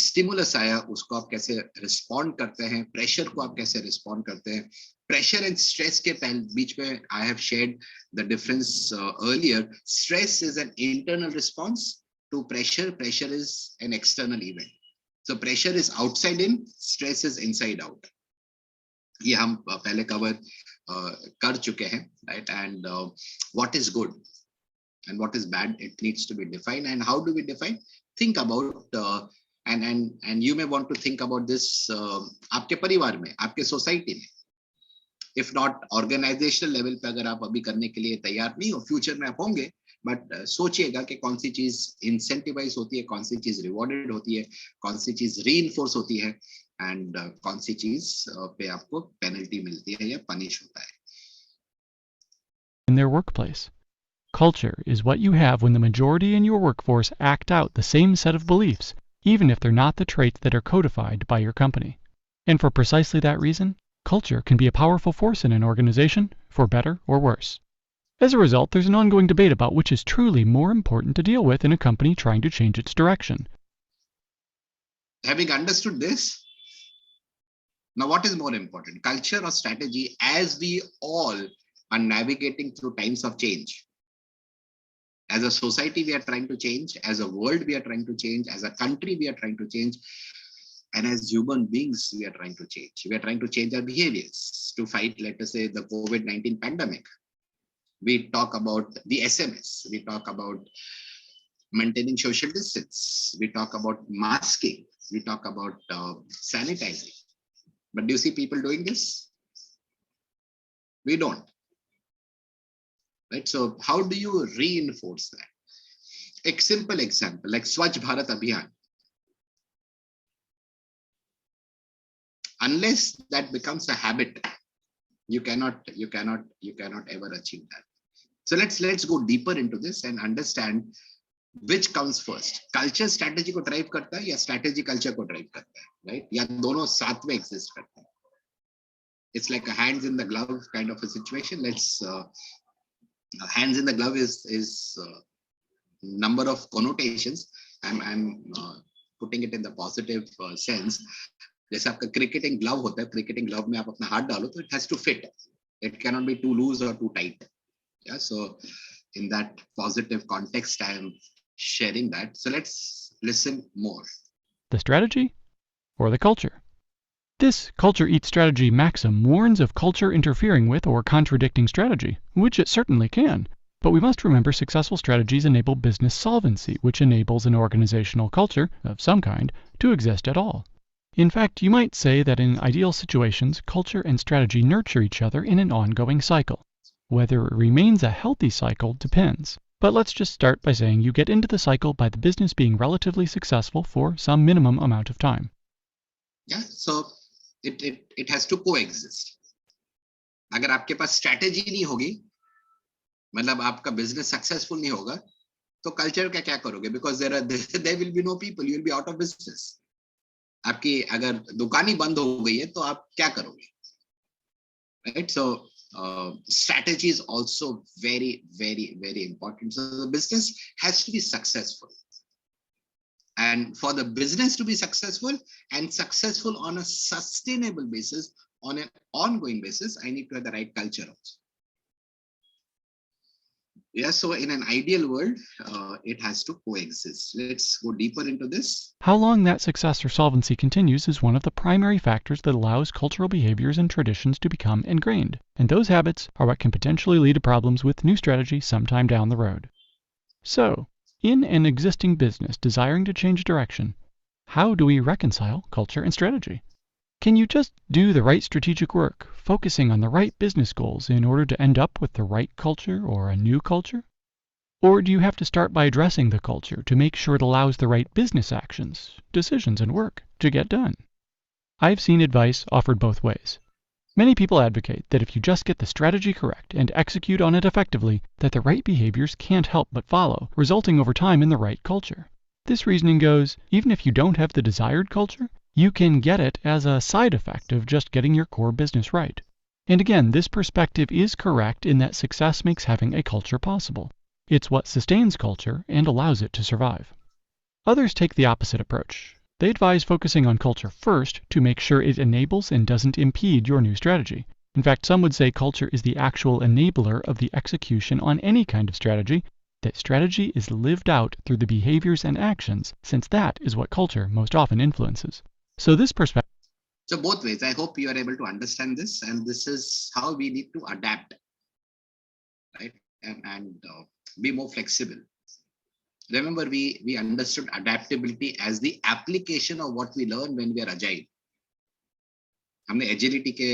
स्टिमुलस आया, उसको आप कैसे रिस्पॉन्ड करते हैं, प्रेशर को आप कैसे रिस्पॉन्ड करते हैं. प्रेशर एंड स्ट्रेस के बीच में I have shared the difference earlier. Stress is an internal response to pressure. Pressure is an external event. So pressure is outside in, stress is inside out. ये हम पहले cover कर चुके हैं, right? And what is good and what is bad, it needs to be defined. And how do we define? Think about and you may want to think about this आपके परिवार में, आपके सोसाइटी में. If not organizational level पे अगर आप अभी करने के लिए तैयार नहीं हो, फ्यूचर में आप होंगे, बट सोचिएगा कि कौन सी चीज इंसेंटिवाइज होती है, कौन सी चीज रिवॉर्डेड होती है, कौन सी चीज रीइंफोर्स होती है, एंड कौन सी चीज पे आपको पेनल्टी मिलती है या पनिश होता है. In their workplace. Culture is what you have when the majority in your workforce act out the same set of beliefs, even if they're not the traits that are codified by your company. And for precisely that reason, culture can be a powerful force in an organization, for better or worse. As a result, there's an ongoing debate about which is truly more important to deal with in a company trying to change its direction. Having understood this, now what is more important, culture or strategy, as we all are navigating through times of change? As a society, we are trying to change. As a world, we are trying to change. As a country, we are trying to change. And as human beings, we are trying to change. We are trying to change our behaviors to fight, let us say, the COVID-19 pandemic. We talk about the SMS. We talk about maintaining social distance. We talk about masking. We talk about sanitizing. But do you see people doing this? We don't. Right? So how do you reinforce that? A simple example, like Swachh Bharat Abhiyan. Unless that becomes a habit, you cannot ever achieve that. So let's go deeper into this and understand which comes first. Culture strategy को drive करता है या strategy culture को drive करता है, right? या दोनों साथ में exist करते हैं. It's like a hands in the glove kind of a situation. Let's hands in the glove is number of connotations. I'm putting it in the positive sense. जैसे आपका cricketing glove होता है, cricketing glove में आप अपना हाथ डालो तो it has to fit. It cannot be too loose or too tight. Yeah, so in that positive context, I am sharing that. So let's listen more. The strategy or the culture? This culture eats strategy maxim warns of culture interfering with or contradicting strategy, which it certainly can. But we must remember successful strategies enable business solvency, which enables an organizational culture of some kind to exist at all. In fact, you might say that in ideal situations, culture and strategy nurture each other in an ongoing cycle. Whether it remains a healthy cycle depends. But let's just start by saying you get into the cycle by the business being relatively successful for some minimum amount of time. Yeah, so it has to coexist. अगर आपके पास strategy नहीं होगी, मतलब आपका business successful नहीं होगा, तो culture का क्या करोगे? Because there will be no people, you will be out of business. आपकी अगर दुकान ही बंद हो गई है, तो आप क्या करोगे? Right? So strategy is also very, very, very important. So the business has to be successful. And for the business to be successful and successful on a sustainable basis, on an ongoing basis, I need to have the right culture also. Yeah, so in an ideal world, it has to coexist. Let's go deeper into this. How long that success or solvency continues is one of the primary factors that allows cultural behaviors and traditions to become ingrained. And those habits are what can potentially lead to problems with new strategy sometime down the road. So, in an existing business desiring to change direction, how do we reconcile culture and strategy? Can you just do the right strategic work, focusing on the right business goals in order to end up with the right culture or a new culture? Or do you have to start by addressing the culture to make sure it allows the right business actions, decisions, and work to get done? I've seen advice offered both ways. Many people advocate that if you just get the strategy correct and execute on it effectively, that the right behaviors can't help but follow, resulting over time in the right culture. This reasoning goes, even if you don't have the desired culture, you can get it as a side effect of just getting your core business right. And again, this perspective is correct in that success makes having a culture possible. It's what sustains culture and allows it to survive. Others take the opposite approach. They advise focusing on culture first to make sure it enables and doesn't impede your new strategy. In fact, some would say culture is the actual enabler of the execution on any kind of strategy, that strategy is lived out through the behaviors and actions, since that is what culture most often influences. So this perspective. So both ways, I hope you are able to understand this, and this is how we need to adapt, right? And be more flexible. Remember, we understood adaptability as the application of what we learn when we are agile. हमने agility के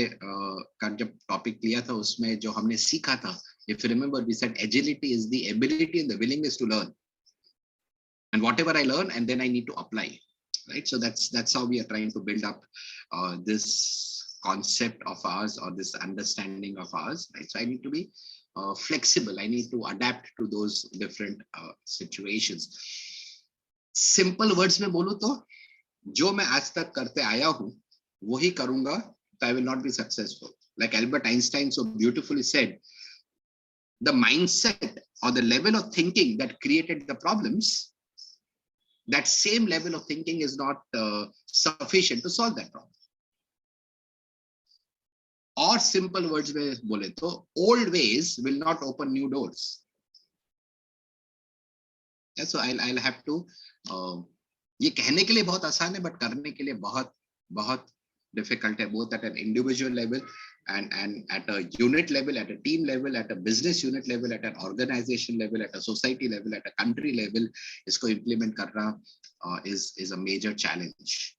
का जब topic लिया था, उसमें जो हमने सीखा था, if you remember, we said agility is the ability and the willingness to learn. And whatever I learn, and then I need to apply, right? So that's how we are trying to build up this concept of ours, or this understanding of ours, right? So I need to be flexible. I need to adapt to those different situations. Simple words में बोलूं तो, जो मैं आज तक करते आया हूं, वही करूंगा, तो I will not be successful. Like Albert Einstein so beautifully said, the mindset or the level of thinking that created the problems, that same level of thinking is not sufficient to solve that problem. Or simple words में बोले तो, old ways will not open new doors. Yeah, so I'll have to, ये कहने के लिए बहुत आसान है, but करने के लिए बहुत बहुत difficult है, both at an individual level and at a unit level, at a team level, at a business unit level, at an organization level, at a society level, at a country level. इसको implement करना is a major challenge.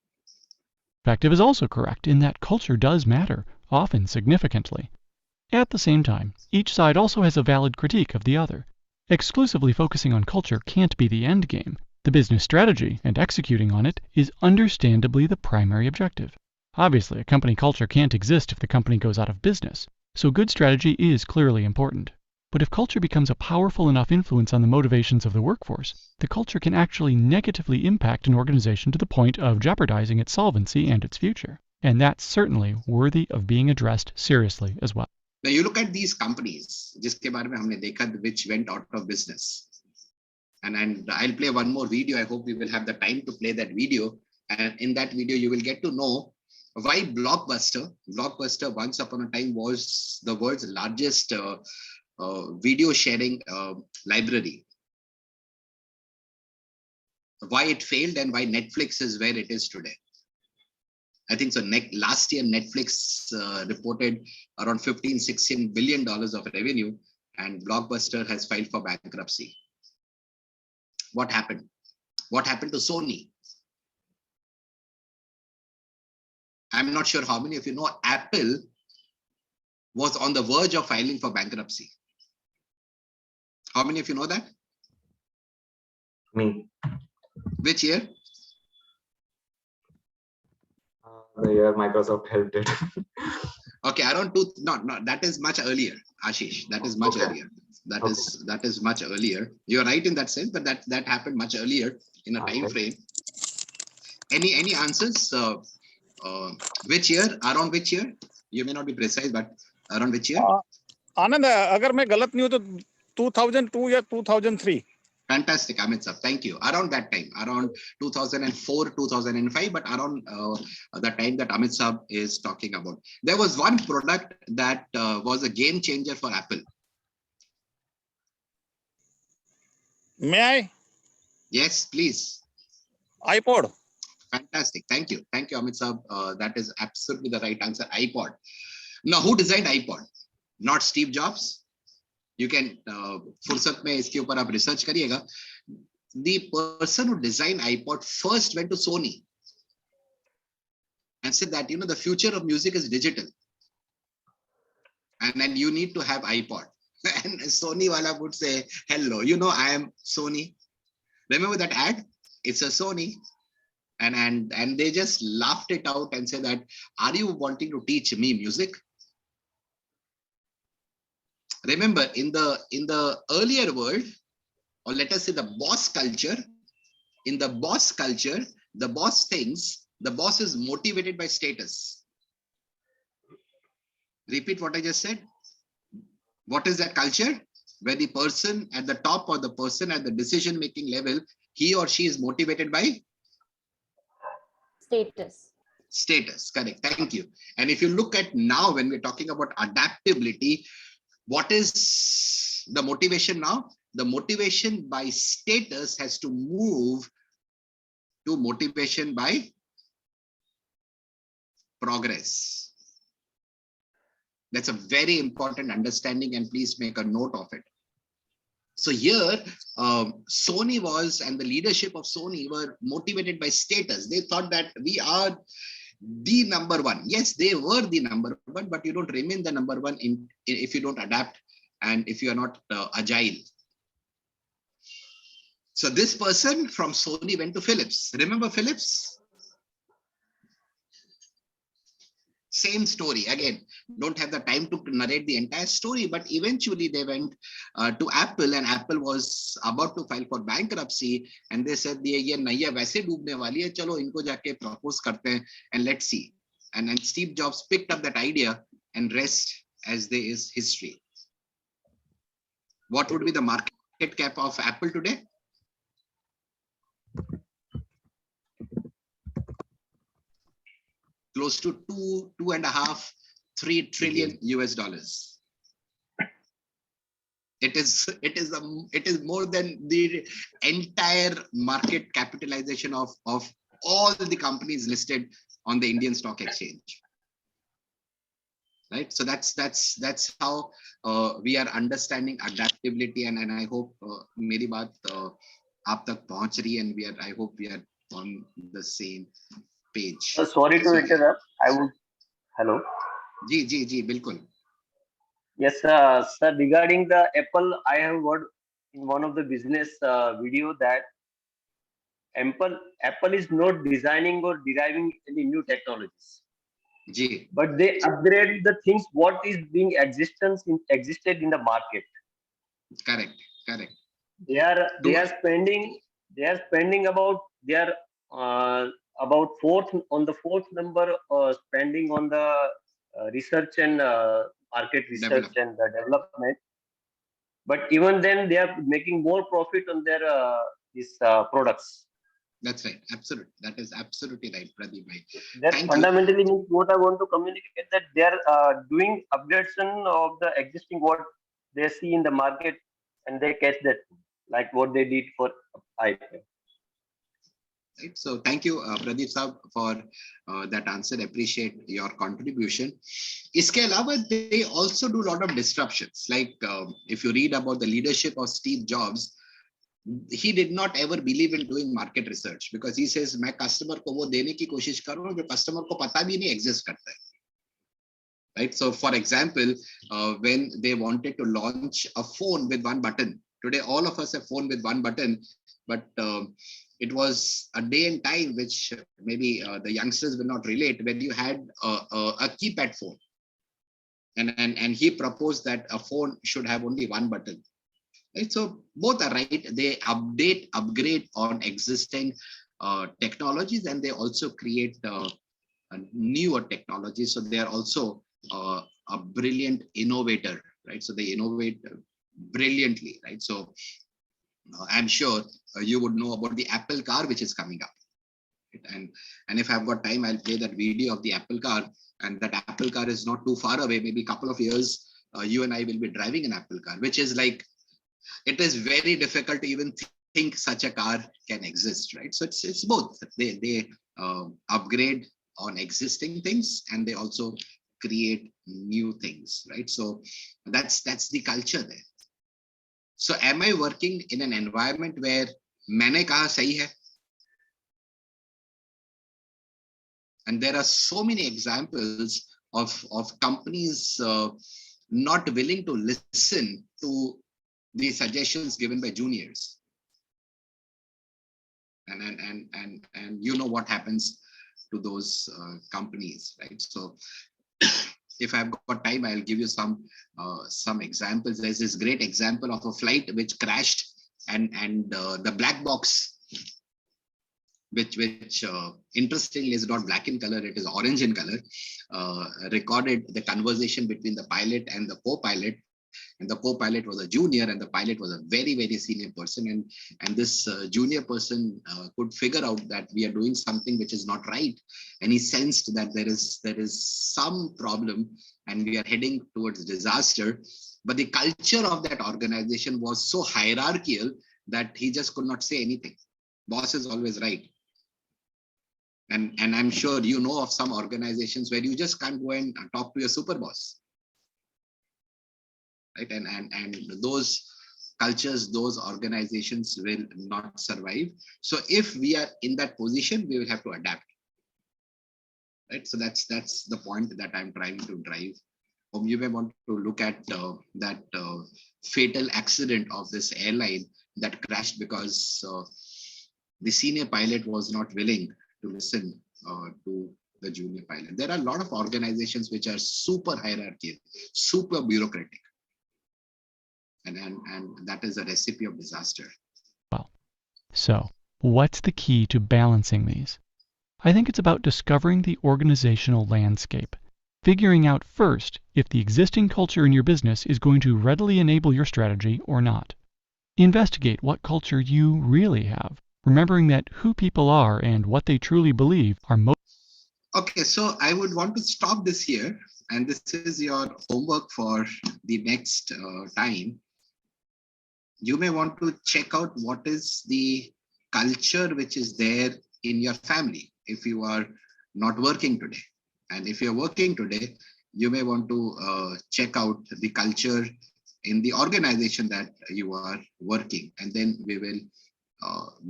Perspective is also correct in that culture does matter, often significantly. At the same time, each side also has a valid critique of the other. Exclusively focusing on culture can't be the end game. The business strategy and executing on it is understandably the primary objective. Obviously, a company culture can't exist if the company goes out of business, so good strategy is clearly important. But if culture becomes a powerful enough influence on the motivations of the workforce, the culture can actually negatively impact an organization to the point of jeopardizing its solvency and its future. And that's certainly worthy of being addressed seriously as well. Now you look at these companies, जिसके बारे में हमने देखा, which went out of business. And I'll play one more video. I hope we will have the time to play that video. And in that video, you will get to know why Blockbuster once upon a time was the world's largest video sharing library. Why it failed and why Netflix is where it is today. I think so. Last year, Netflix reported around $15-16 billion of revenue, and Blockbuster has filed for bankruptcy. What happened? What happened to Sony? I'm not sure how many of you know Apple was on the verge of filing for bankruptcy. How many of you know that? Me. Which year? The year Microsoft helped it. Okay, around that is much earlier, Ashish. That is much earlier. That is much earlier. You're right in that sense, but that happened much earlier in a time frame. Any answers? Which year? Around which year? You may not be precise, but around which year? Anand, अगर मैं गलत नहीं हूँ तो 2002 या 2003. Fantastic, Amit sir. Thank you. Around that time, around 2004, 2005, but around the time that Amit sir is talking about. There was one product that was a game changer for Apple. May I? Yes, please. iPod. Fantastic. Thank you. Thank you, Amit sir. That is absolutely the right answer. iPod. Now, who designed iPod? Not Steve Jobs. You can फुर्सत में इसके ऊपर आप research करिएगा. The person who designed iPod first went to Sony and said that, the future of music is digital, and then you need to have iPod. And Sony wala would say, hello, I am Sony. Remember that ad? It's a Sony. And they just laughed it out and said that, are you wanting to teach me music? Remember, in the earlier world, or let us say the boss culture, in the boss culture, the boss thinks the boss is motivated by status. Repeat what I just said. What is that culture? Where the person at the top or the person at the decision-making level, he or she is motivated by? Status. Status, correct. Thank you. And if you look at now, when we're talking about adaptability, what is the motivation now? the motivation by status has to move to motivation by progress. That's a very important understanding, and please make a note of it. So here, Sony was, and the leadership of Sony were motivated by status. They thought that we are the number one. Yes, they were the number one, but you don't remain the number one if you don't adapt and if you are not agile. So this person from Sony went to Philips. Remember Philips? Same story. Again, don't have the time to narrate the entire story, but eventually they went to Apple, and Apple was about to file for bankruptcy, and they said, "ये नैया वैसे डूबने वाली है, चलो इनको जाके propose करते हैं, and let's see." And then Steve Jobs picked up that idea, and rest as there is history. What would be the market cap of Apple today? Close to 2.5, 3 trillion US dollars. It is more than the entire market capitalization of all the companies listed on the Indian Stock Exchange. Right? So that's how we are understanding adaptability, and I hope मेरी बात आप तक पहुंच रही है, and I hope we are on the same page. Sorry to interrupt. I would. Hello. जी बिल्कुल. Yes, sir. Regarding the Apple, I have heard in one of the business video that Apple is not designing or deriving any new technologies. Ji. But they upgrade the things what is being existed in the market. Correct. They are spending about about the fourth number spending on the research and market research and development. But even then, they are making more profit on their these products. That's right. Absolutely. That is absolutely right, Pradeep. That fundamentally means what I want to communicate, that they are doing upgradation of the existing what they see in the market, and they catch that, like what they did for iPhone. Right. So thank you, Pradeep Saab, for that answer. Appreciate your contribution. Iske alawa, they also do a lot of disruptions. Like if you read about the leadership of Steve Jobs, he did not ever believe in doing market research, because he says, मैं customer को वो देने की कोशिश कर रहा हूँ जो customer को पता भी नहीं exist करता है. Right. So for example, when they wanted to launch a phone with one button, today all of us have phone with one button, but it was a day and time which maybe the youngsters will not relate, when you had a keypad phone, and he proposed that a phone should have only one button. Right? So both are right. They upgrade on existing technologies, and they also create newer technologies. So they are also a brilliant innovator, right? So they innovate brilliantly, right? So I'm sure you would know about the Apple car which is coming up. Right? And if I've got time, I'll play that video of the Apple car, and that Apple car is not too far away. Maybe a couple of years, you and I will be driving an Apple car, which is like, it is very difficult to even think such a car can exist, right? So it's both. They upgrade on existing things, and they also create new things, right? So that's the culture there. So am I working in an environment where मैंने कहा सही है? And there are so many examples of companies not willing to listen to the suggestions given by juniors, and you know what happens to those companies, right? So if I've got time, I'll give you some examples. There's this great example of a flight which crashed, and the black box, which interestingly is not black in color, it is orange in color, recorded the conversation between the pilot and the co-pilot, and the co-pilot was a junior, and the pilot was a very, very senior person, and this junior person could figure out that we are doing something which is not right, and he sensed that there is some problem and we are heading towards disaster. But the culture of that organization was so hierarchical that he just could not say anything. Boss is always right. And I'm sure you know of some organizations where you just can't go and talk to your super boss. Right? And those cultures, those organizations will not survive. So if we are in that position, we will have to adapt. Right? So that's the point that I'm trying to drive. You may want to look at that fatal accident of this airline that crashed because the senior pilot was not willing to listen to the junior pilot. There are a lot of organizations which are super hierarchical, super bureaucratic. And that is a recipe of disaster. Well, so what's the key to balancing these? I think it's about discovering the organizational landscape. Figuring out first if the existing culture in your business is going to readily enable your strategy or not. Investigate what culture you really have, remembering that who people are and what they truly believe are most. Okay, so I would want to stop this here, and this is your homework for the next time. You may want to check out what is the culture which is there in your family if you are not working today. And if you're working today, you may want to check out the culture in the organization that you are working, and then we will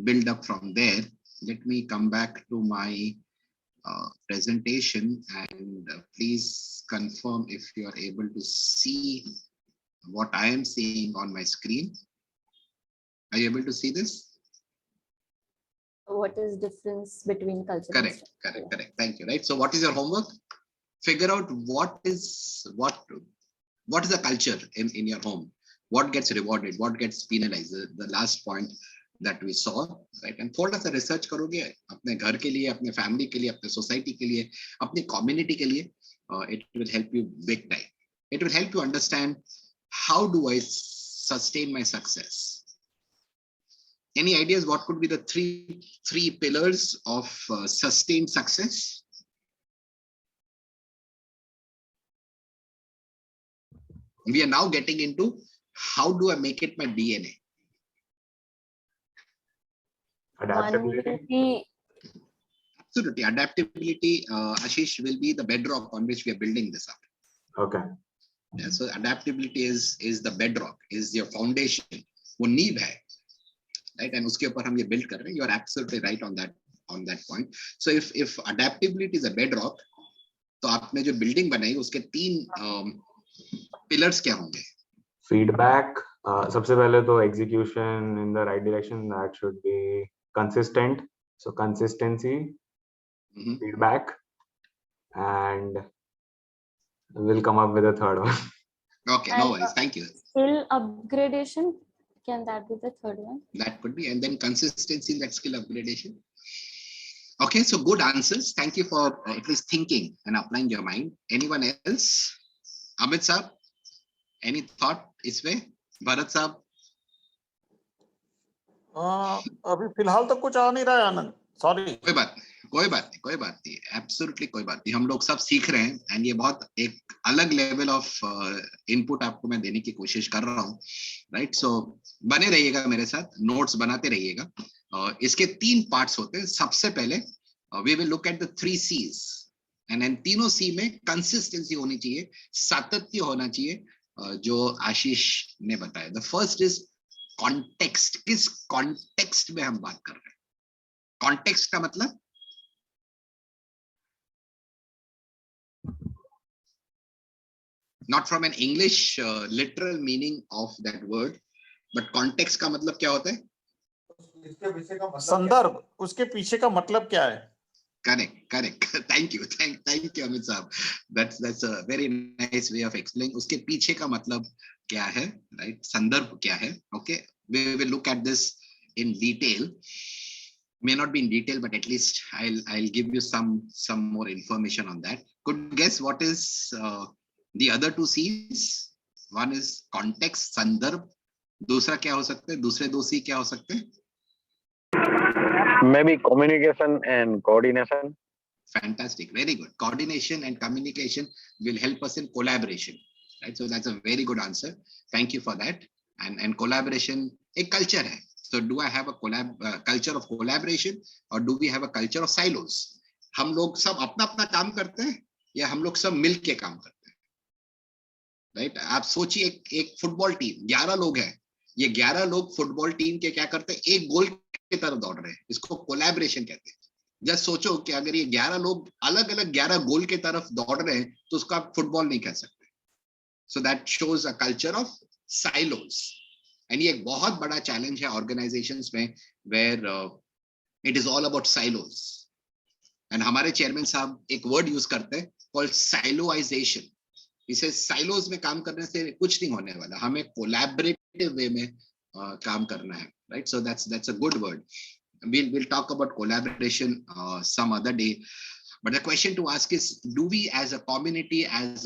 build up from there. Let me come back to my presentation, and please confirm if you are able to see what I am seeing on my screen. Are you able to see this? What is difference between culture? Correct. Thank you. Right. So what is your homework? Figure out what is the culture in your home. What gets rewarded? What gets penalized? The last point that we saw, right? And थोड़ा सा research करोगे अपने घर के लिए, अपने family के लिए, अपने society के लिए, अपने community के लिए, it will help you big time. It will help you understand how do I sustain my success. Any ideas what could be the three pillars of sustained success? We are now getting into how do I make it my DNA. Adaptability. Absolutely. Adaptability, Ashish, will be the bedrock on which we are building this up. Okay. Yeah, so adaptability is the bedrock, is your foundation. वो नींव है. Right, and उसके ऊपर हम ये build कर रहे हैं. You are absolutely right on that point. So if adaptability is a bedrock, तो आपने जो building बनाई उसके 3 pillars क्या होंगे? Feedback. सबसे पहले तो execution in the right direction, that should be consistent. So consistency, feedback, and we'll come up with a third one. Okay, no worries. Thank you. Skill upgradation. Can that be the third one? That could be, and then consistency in that skill upgradation. Okay, so good answers. Thank you for at least thinking and applying your mind. Anyone else? Amit sir, any thought इस पे? भरत साहब? अभी फिलहाल तो कुछ आ नहीं रहा है आनंद. सॉरी. कोई बात नहीं. एब्सोल्युटली कोई बात नहीं. हम लोग सब सीख रहे हैं, एंड ये बहुत एक अलग लेवल ऑफ इनपुट आपको मैं देने की कोशिश कर रहा हूँ. राइट, सो बने रहिएगा मेरे साथ, नोट्स बनाते रहिएगा. इसके 3 पार्ट्स होते हैं. सबसे पहले we will look at the 3 C's, and इन तीनों C में कंसिस्टेंसी होनी चाहिए, सातत्य होना चाहिए, जो आशीष ने बताया. The first is context. किस कॉन्टेक्स्ट में हम बात कर रहे हैं? कॉन्टेक्स्ट का मतलब not from an English literal meaning of that word, but context का मतलब क्या होता है? संदर्भ, उसके पीछे का मतलब क्या है? Correct. Thank you, Amit साहब. That's a very nice way of explaining. उसके पीछे का मतलब क्या है, right? संदर्भ क्या है? Okay, we will look at this in detail. May not be in detail, but at least I'll give you some more information on that. Could you guess what is the other 2 C's? One is context, संदर्भ. दूसरा क्या हो सकते हैं? दूसरे दो सी क्या हो सकते हैं? Maybe communication and coordination. Fantastic, very good. Coordination and communication will help us in collaboration, right? So that's a very good answer. Thank you for that. And collaboration a culture hai. So do I have a culture of collaboration or do we have a culture of silos? हम लोग सब अपना अपना काम करते हैं या हम लोग सब मिल के काम करते हैं, राइट? आप सोचिए एक फुटबॉल टीम 11 लोग हैं, ये 11 लोग फुटबॉल टीम के क्या करते हैं? एक गोल की तरफ दौड़ रहे हैं, इसको कोलैबोरेशन कहते हैं. जस्ट सोचो कि अगर ये 11 लोग अलग अलग 11 गोल की तरफ दौड़ रहे हैं तो उसको आप फुटबॉल नहीं कह सकते. So that shows a culture of silos. And ये एक बहुत बड़ा चैलेंज है ऑर्गेनाइजेशंस में, where it is all about silos. And हमारे चेयरमैन साहब एक वर्ड यूज करते हैं कॉल्ड साइलोइजेशन. इसे साइलोज में काम करने से कुछ नहीं होने वाला, हमें कोलैबोरेटिव वे में काम करना है, right? So that's a good word. We'll talk about collaboration some other day, but the question to ask is, do we as a community, as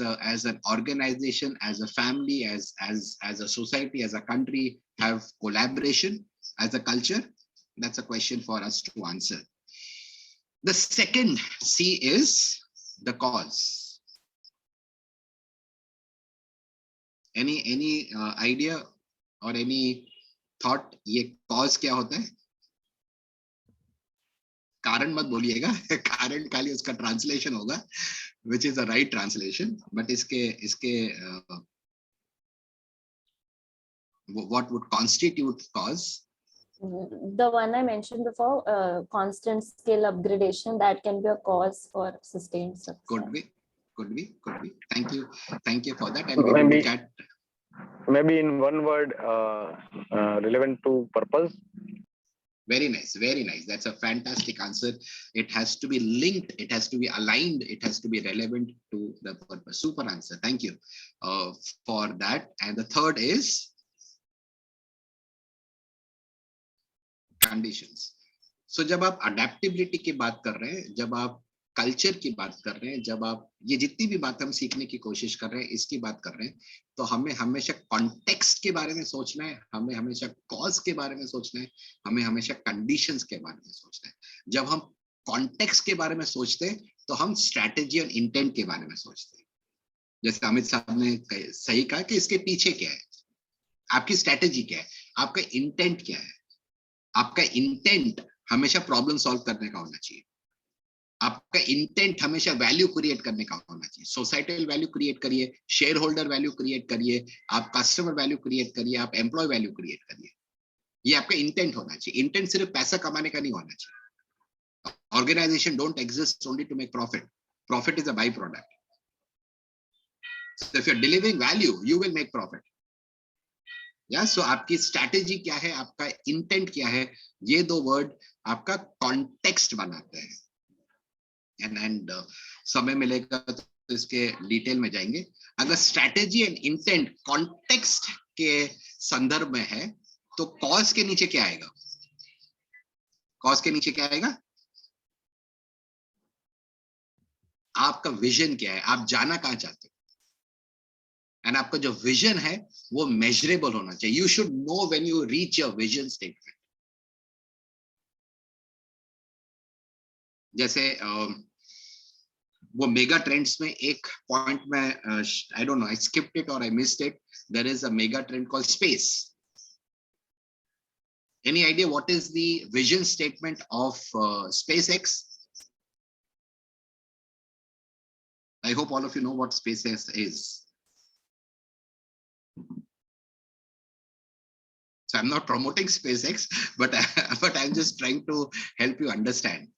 an organization, as a family, as a society, as a country have collaboration as a culture? That's a question for us to answer. The second C is the cause. Any idea or any thought? ये cause क्या होता है? कारण मत बोलिएगा, कारण खाली उसका ट्रांसलेशन होगा, which is the right translation, but इसके what would constitute cause? The one I mentioned before, constant skill upgradation, that can be a cause for sustained success. Could be. Thank you for that. And we will look at maybe in one word, relevant to purpose. Very nice. That's a fantastic answer. It has to be linked, it has to be aligned, it has to be relevant to the purpose. Super answer. Thank you for that. And the third is conditions. So जब आप adaptability की बात कर रहे हैं, जब आप culture की बात कर रहे हैं, जब आप ये जितनी भी बात हम सीखने की कोशिश कर रहे हैं, इसकी बात कर रहे हैं, तो हमें हमेशा कॉन्टेक्स्ट के बारे में सोचना है, हमें हमेशा कॉज के बारे में सोचना है, हमें हमेशा कंडीशंस के बारे में सोचना है. जब हम कॉन्टेक्स्ट के बारे में सोचते हैं तो हम स्ट्रैटेजी और इंटेंट के बारे में सोचते हैं. जैसे अमित साहब ने सही कहा कि इसके पीछे क्या है, आपकी स्ट्रैटेजी क्या है, आपका इंटेंट क्या है. आपका इंटेंट हमेशा प्रॉब्लम सॉल्व करने का होना चाहिए. आपका इंटेंट हमेशा वैल्यू क्रिएट करने का होना चाहिए. सोसाइटल वैल्यू क्रिएट करिए, शेयर होल्डर वैल्यू क्रिएट करिए, आप कस्टमर वैल्यू क्रिएट करिए, आप एम्प्लॉय वैल्यू क्रिएट करिए. ये आपका इंटेंट होना चाहिए. इंटेंट सिर्फ पैसा कमाने का नहीं होना चाहिए. Organisation don't exist only to make profit. Profit is a by product. So if you're delivering value, you will make profit. So आपकी स्ट्रैटेजी क्या है, आपका इंटेंट क्या है, ये दो वर्ड आपका कॉन्टेक्स्ट बनाते हैं. एंड समय मिलेगा तो इसके डिटेल में जाएंगे. अगर स्ट्रैटेजी एंड इंटेंट कॉन्टेक्स्ट के संदर्भ में है तो कॉज के नीचे क्या आएगा? कॉज के नीचे क्या आएगा? आपका विजन क्या है, आप जाना कहां चाहते हो. एंड आपका जो विजन है वो मेजरेबल होना चाहिए. You should know when you reach your vision statement. जैसे वो मेगा ट्रेंड्स में एक पॉइंट में I don't know, I skipped it और I missed it. There is a mega trend called space. Any idea what is the vision statement of SpaceX? I hope all of you know what SpaceX is. So I'm not promoting SpaceX, but I'm just trying to help you understand.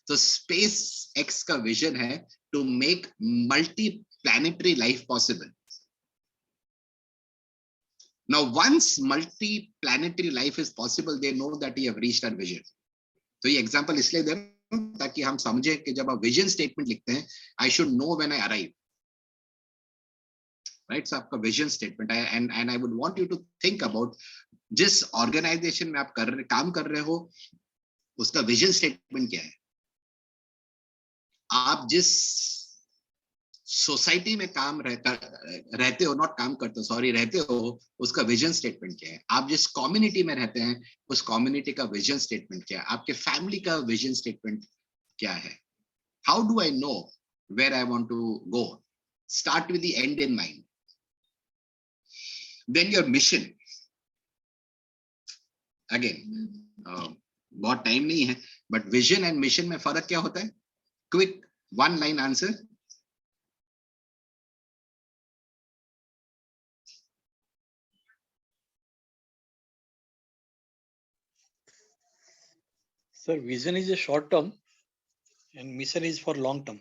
So SpaceX का vision है to make multi-planetary life possible. Now, once multi-planetary life is possible, they know that you have reached that vision. तो ये example इसलिए दे रहा हूं ताकि हम समझे कि जब आप vision statement लिखते हैं, I should know when I arrive. Right? So आपका vision statement है, and I would want you to think about जिस ऑर्गेनाइजेशन में आप काम कर रहे हो उसका विजन स्टेटमेंट क्या है. आप जिस सोसाइटी में काम रहते हो, नॉट काम करते हो, सॉरी, रहते हो, उसका विजन स्टेटमेंट क्या है? आप जिस कम्युनिटी में रहते हैं उस कम्युनिटी का विजन स्टेटमेंट क्या है? आपके फैमिली का विजन स्टेटमेंट क्या है? How do I know where I want to go? Start with the end in mind, then your mission. Again बहुत टाइम नहीं है, बट विजन एंड मिशन में फर्क क्या होता है? Quick one line answer. Sir, vision is a short term and mission is for long term.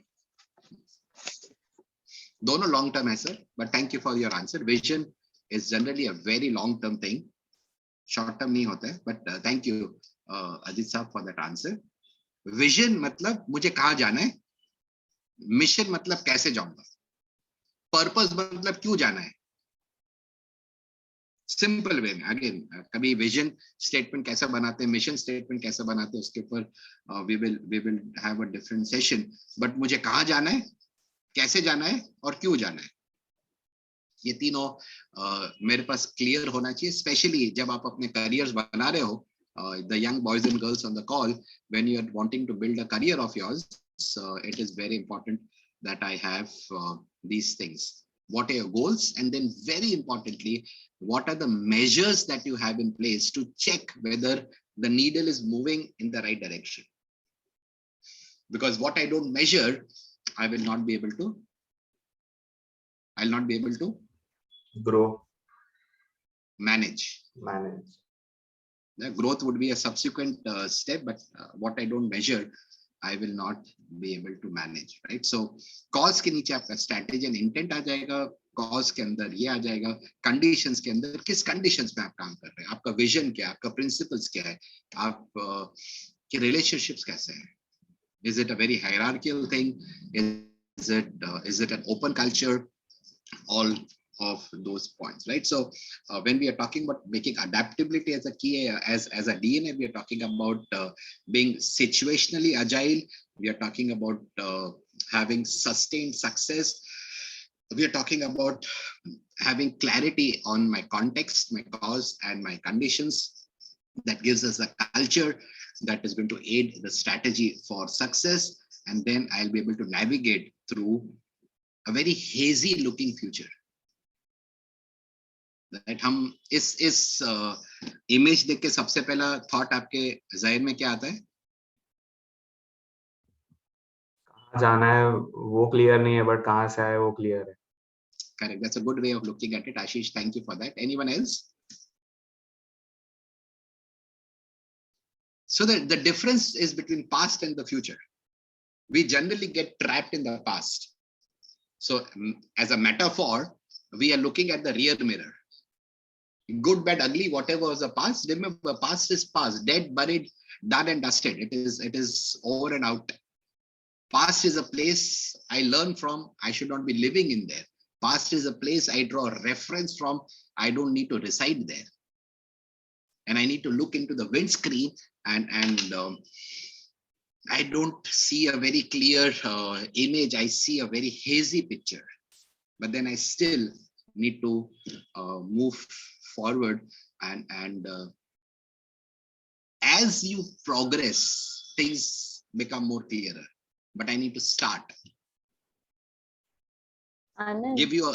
दोनों long term है sir, but thank you for your answer. Vision is generally a very long term thing, short term नहीं होता है, but thank you Ajit साहब for that answer. Vision मतलब मुझे कहाँ जाना है, मिशन मतलब कैसे जाऊंगा, पर्पस मतलब क्यों जाना है। सिंपल वे में अगेन, कभी विजन स्टेटमेंट कैसे बनाते हैं, मिशन स्टेटमेंट कैसे बनाते हैं, उसके ऊपर we will have a different session. But मुझे कहाँ जाना है, कैसे जाना है और क्यों जाना है, ये तीनों मेरे पास क्लियर होना चाहिए। स्पेशली जब आप अपने करियर्स बना रहे हो, the young boys and girls on the call, when you are wanting to build a career of yours, it is very important that I have these things. What are your goals? And then very importantly, what are the measures that you have in place to check whether the needle is moving in the right direction? Because what I don't measure, I'll not be able to Grow, manage. The growth would be a subsequent step, but what I don't measure, I will not be able to manage, right? So cause के नीचे आपका strategy and intent आ जाएगा, cause के अंदर ये आ जाएगा, conditions के अंदर किस conditions में आप काम कर रहे हैं, आपका vision क्या है, आपका principles क्या है, आप के relationships कैसे हैं, is it a very hierarchical thing, is it an open culture, all of those points, right? So when we are talking about making adaptability as a key, as a DNA, we are talking about being situationally agile. We are talking about having sustained success. We are talking about having clarity on my context, my cause, and my conditions. That gives us a culture that is going to aid the strategy for success. And then I'll be able to navigate through a very hazy looking future. That हम इस image देख के सबसे पहला thought आपके ज़हन में क्या आता है? कहाँ जाना है वो क्लियर नहीं है, बट कहाँ से आए वो क्लियर है। Correct. That's a good way of looking at it, Ashish. Thank you for that. Anyone else? So the difference is between past and the future. We generally get trapped in the past. So as a metaphor, we are looking at the rear mirror. Good, bad, ugly, whatever was the past. Remember, past is past, dead, buried, done and dusted. It is over and out. Past is a place I learn from. I should not be living in there. Past is a place I draw a reference from. I don't need to reside there. And I need to look into the windscreen and I don't see a very clear image. I see a very hazy picture. But then I still need to move forward and as you progress, things become more clearer. But I need to start. Anand, Give you a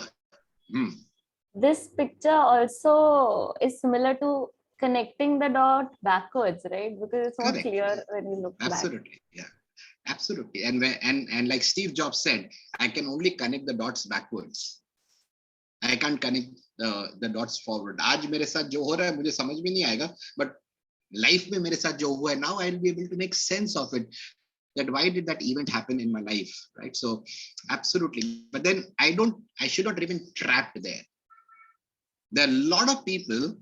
this picture also is similar to connecting the dot backwards, right? Because it's not Correct. clear when you look Absolutely. back. Yeah, absolutely. And like Steve Jobs said, I can only connect the dots backwards. I can't connect the dots forward. आज मेरे साथ जो हो रहा है मुझे समझ में नहीं आएगा, but life में मेरे साथ जो हुआ है, now I'll be able to make sense of it. That why did that event happen in my life, right? So absolutely. But then I should not remain trapped there. There are a lot of people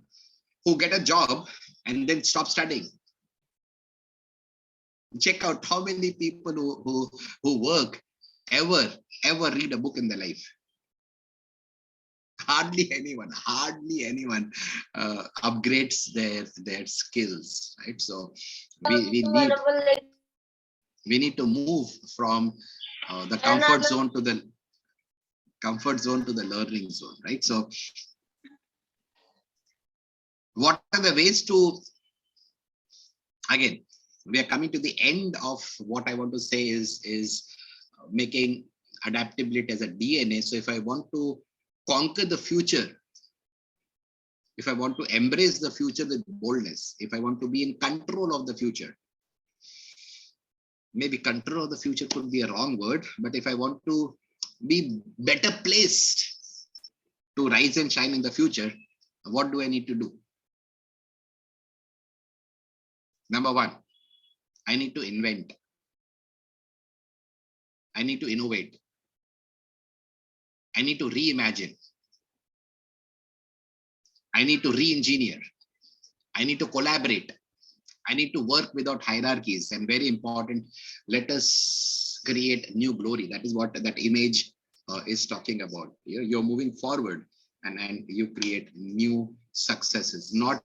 who get a job and then stop studying. Check out how many people who work ever read a book in their life. Hardly anyone upgrades their skills, right? So we need to move from the comfort zone to the comfort zone to the learning zone, right? So what are the ways to, again, we are coming to the end of what I want to say is making adaptability as a DNA. So if I want to conquer the future, if I want to embrace the future with boldness, if I want to be in control of the future, maybe control of the future could be a wrong word, but if I want to be better placed to rise and shine in the future, what do I need to do? Number one, I need to invent. I need to innovate. I need to reimagine. I need to re-engineer. I need to collaborate. I need to work without hierarchies. And very important, let us create new glory. That is what that image is talking about. You're moving forward and you create new successes, not,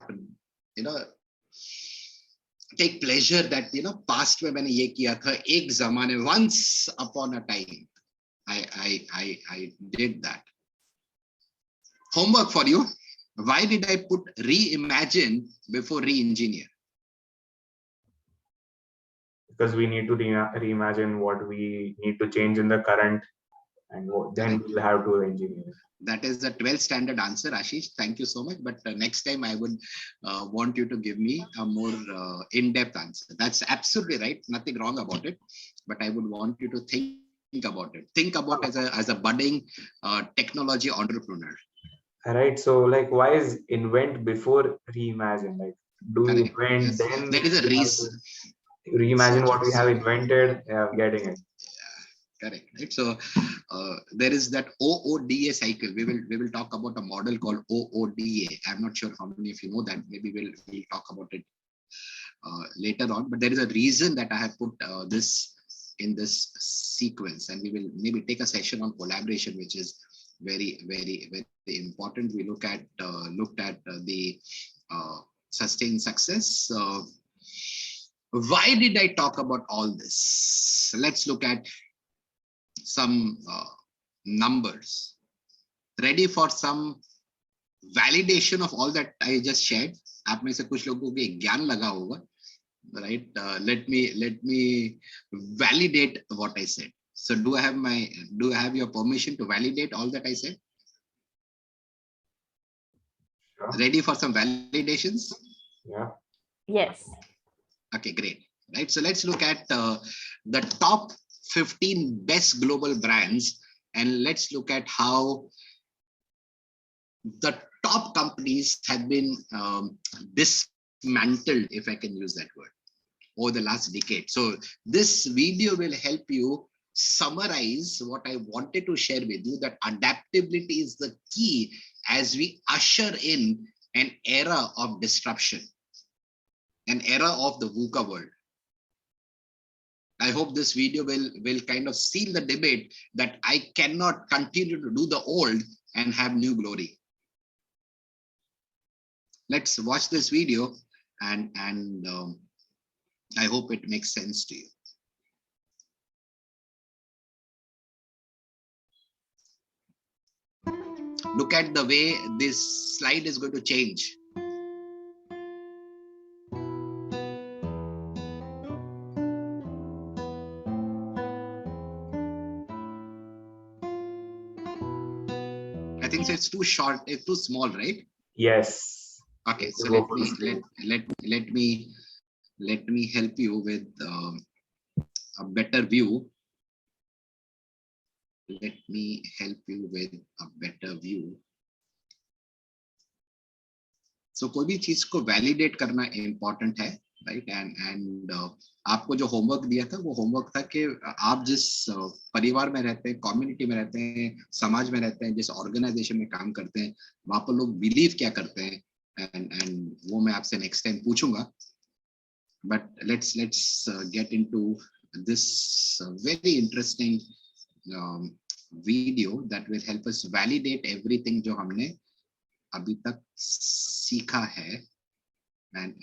take pleasure that, past mein maine ye kiya tha, ek zamane, once upon a time, I did that. Homework for you. Why did I put reimagine before re-engineer? Because we need to reimagine what we need to change in the current, and then we'll have to engineer. That is the 12th standard answer, Ashish. Thank you so much. But next time I would want you to give me a more in-depth answer. That's absolutely right. Nothing wrong about it. But I would want you to think about it. Think about as a budding technology entrepreneur. All right. So, like, why is invent before reimagine? Like, do we invent, yes. then there is a reason. Reimagine what we have invented? Getting it. Correct. Right. So there is that OODA cycle. We will talk about a model called OODA. I'm not sure how many of you know that. Maybe we'll talk about it later on. But there is a reason that I have put this in this sequence, and we will maybe take a session on collaboration, which is very, very, very important. We looked at the sustained success. Why did I talk about all this? Let's look at some numbers. Ready for some validation of all that I just shared? आप में से कुछ लोगों को ये ज्ञान लगा होगा, right? Let me validate what I said. So do I have your permission to validate all that I said? Sure. Ready for some validations? Yeah. Yes. Okay, great. Right. So let's look at the top 15 best global brands, and let's look at how the top companies have been dismantled, if I can use that word, over the last decade. So this video will help you summarize what I wanted to share with you, that adaptability is the key as we usher in an era of disruption, an era of the VUCA world. I hope this video will kind of seal the debate that I cannot continue to do the old and have new glory. Let's watch this video, and I hope it makes sense to you. Look at the way this slide is going to change. I think it's too short, it's too small, right? Yes. Okay, so let me help you with a better view. Let me help you with a better view. So कोई भी चीज को validate करना important है, right? And आपको जो homework दिया था वो homework था कि आप जिस परिवार में रहते हैं, community में रहते हैं, समाज में रहते हैं, जिस organization में काम करते हैं, वहाँ पर लोग believe क्या करते हैं, and वो मैं आपसे next time पूछूंगा. But let's get into this very interesting video that will help us validate everything जो हमने अभी तक सीखा है, and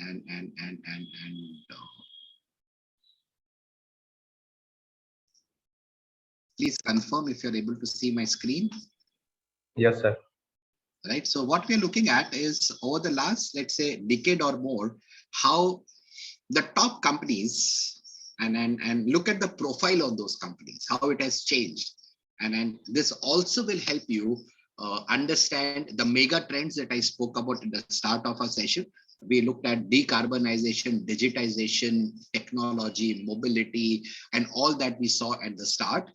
please confirm if you're able to see my screen. Yes, sir. Right. So what we're looking at is over the last, let's say, decade or more, how the top companies and look at the profile of those companies, how it has changed. And this also will help you understand the mega trends that I spoke about at the start of our session. We looked at decarbonization, digitization, technology, mobility, and all that we saw at the start.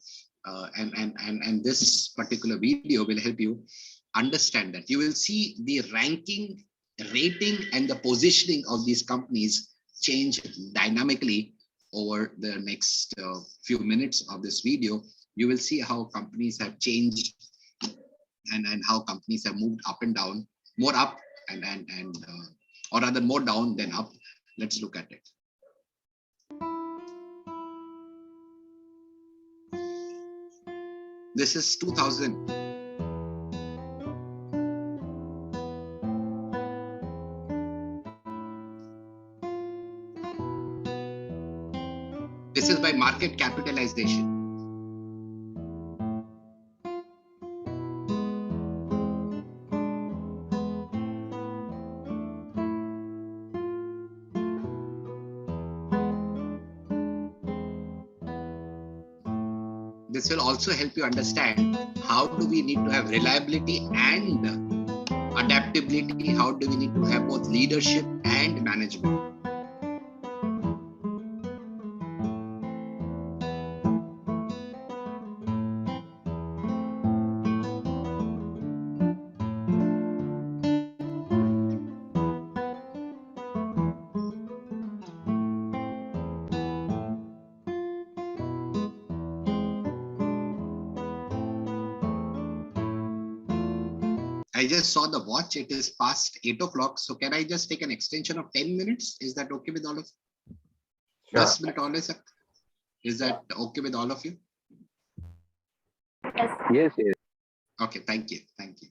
And this particular video will help you understand that. You will see the ranking, rating, and the positioning of these companies change dynamically over the next few minutes of this video. You will see how companies have changed and how companies have moved up and down, more up or rather more down than up. Let's look at it. This is 2000. This is by market capitalization. This will also help you understand how do we need to have reliability and adaptability, how do we need to have both leadership and management. I just saw the watch. It is past 8 o'clock. So can I just take an extension of 10 minutes? Is that okay with all of you? Sure. 10 minutes only, sir. Is that okay with all of you? Yes, yes. Okay, thank you. Thank you.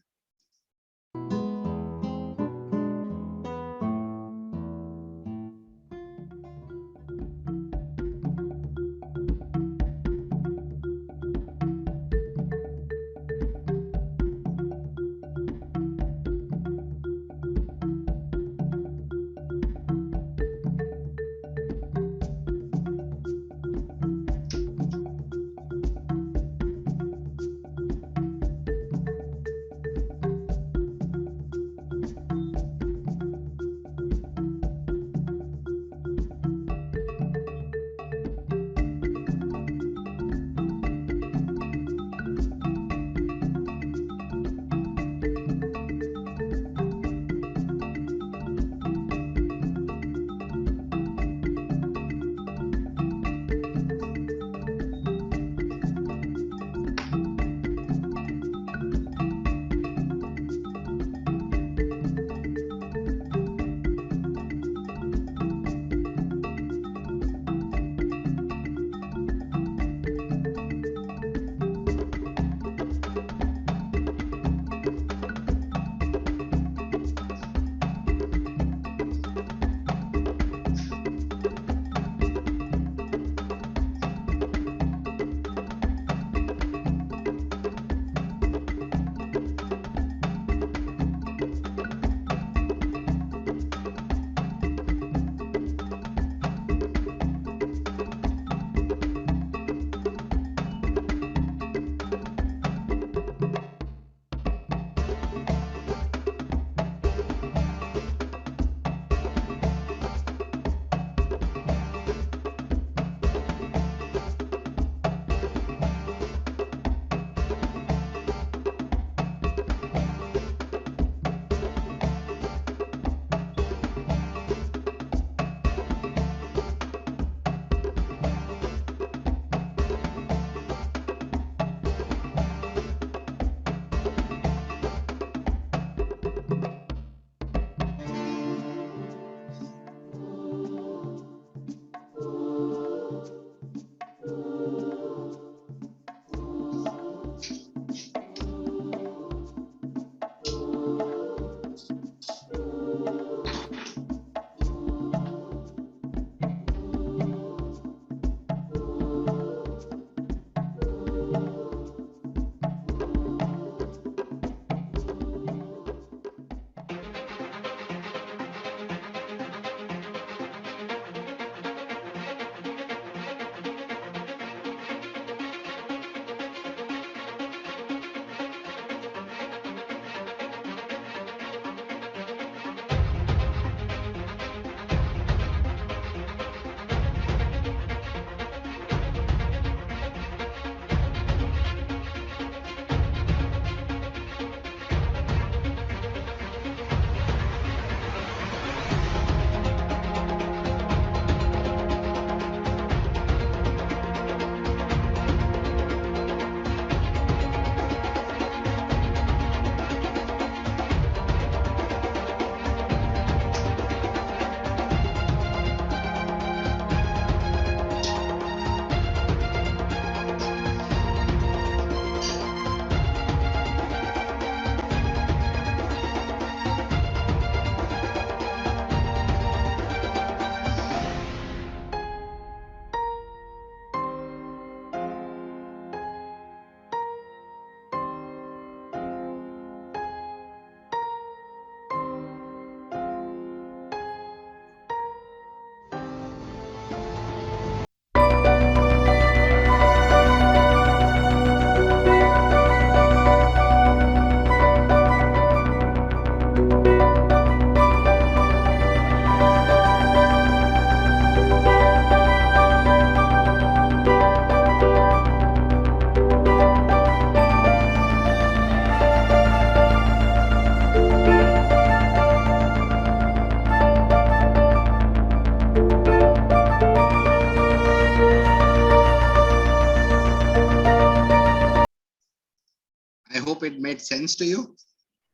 Hope it made sense to you.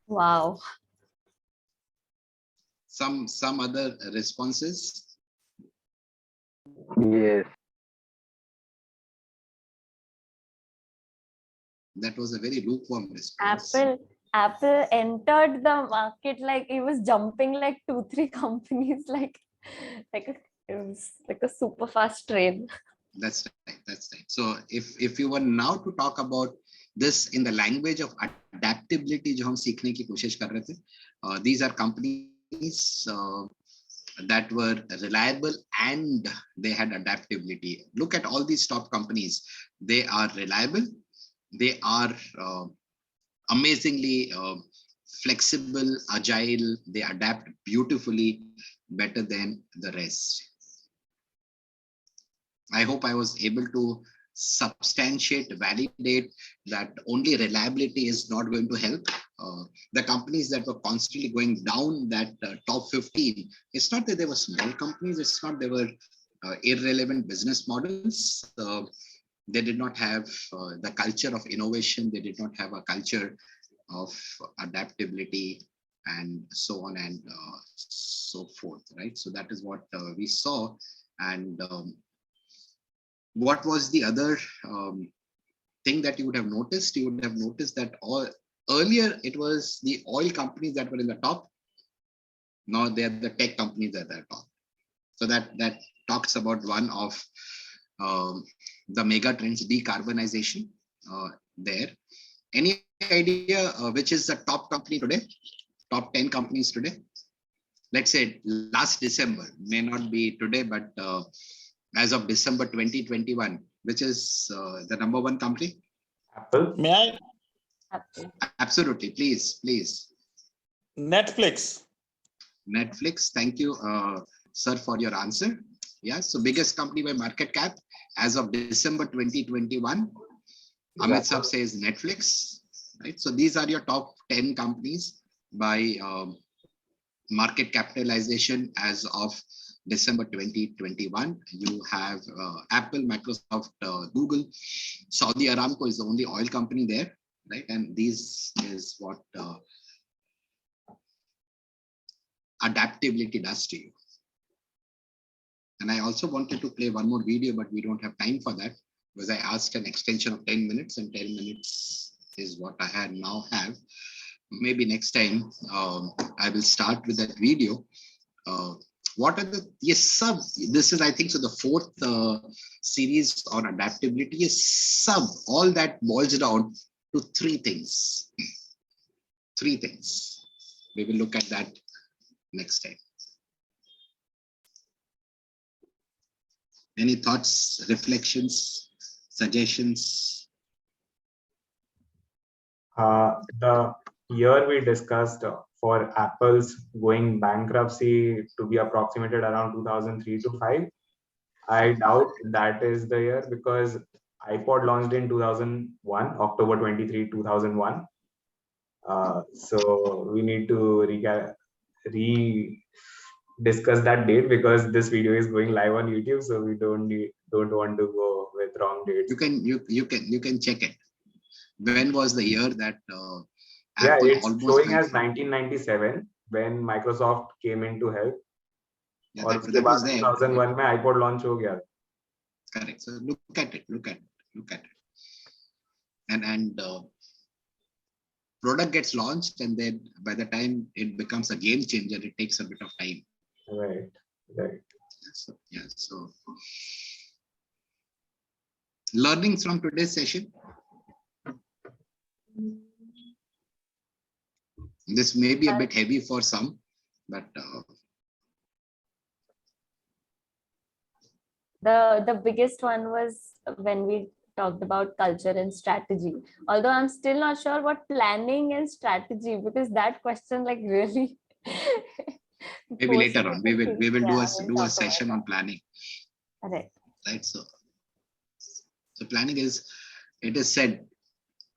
Wow. Some other responses. Yes. That was a very lukewarm response. Apple entered the market like it was jumping like 2-3 companies it was like a super fast train. That's right. That's right. So if you were now to talk about this in the language of adaptability, जो हम सीखने की कोशिश कर रहे थे, these are companies that were reliable and they had adaptability. Look at all these top companies. They are reliable. They are amazingly flexible, agile. They adapt beautifully, better than the rest. I hope I was able to substantiate, validate that only reliability is not going to help. The companies that were constantly going down that top 15, it's not that they were small companies, it's not they were irrelevant business models. They did not have the culture of innovation. They did not have a culture of adaptability and so on and so forth, right? So that is what we saw. And what was the other thing that you would have noticed? You would have noticed that earlier it was the oil companies that were in the top. Now they are the tech companies that are top. So that talks about one of the mega trends, decarbonization there. Any idea which is the top company today? Top 10 companies today? Let's say last December, may not be today, but as of December 2021, which is the number one company? Apple. May I? Apple. Absolutely, please. Netflix. Netflix, thank you, sir, for your answer. Yeah, so biggest company by market cap as of December 2021, Amit Sab says Netflix, right? So these are your top 10 companies by market capitalization as of December 2021. You have Apple, Microsoft, Google. Saudi Aramco is the only oil company there, right? And this is what adaptability does to you. And I also wanted to play one more video, but we don't have time for that because I asked an extension of 10 minutes and 10 minutes is what I now have. Maybe next time I will start with that video. What are the, this is, I think, so the fourth series on adaptability is all that boils down to three things. Three things. We will look at that next time. Any thoughts, reflections, suggestions? The year we discussed for Apple's going bankruptcy to be approximated around 2003 to 5. I doubt that is the year because iPod launched in 2001, October 23, 2001. So we need to discuss that date because this video is going live on YouTube, so we don't want to go with wrong dates. You can check it. When was the year that Apple it's almost showing as 1997 when Microsoft came in to help. Yeah, और that was there. 2001 में iPod launch हो गया. Correct. So look at it. And product gets launched, and then by the time it becomes a game changer, it takes a bit of time. Right. So learnings from today's session. This may be a bit heavy for some, but the biggest one was when we talked about culture and strategy. Although I'm still not sure what planning and strategy, because that question really maybe later on we will do a session on planning. Right. So planning is, it is said,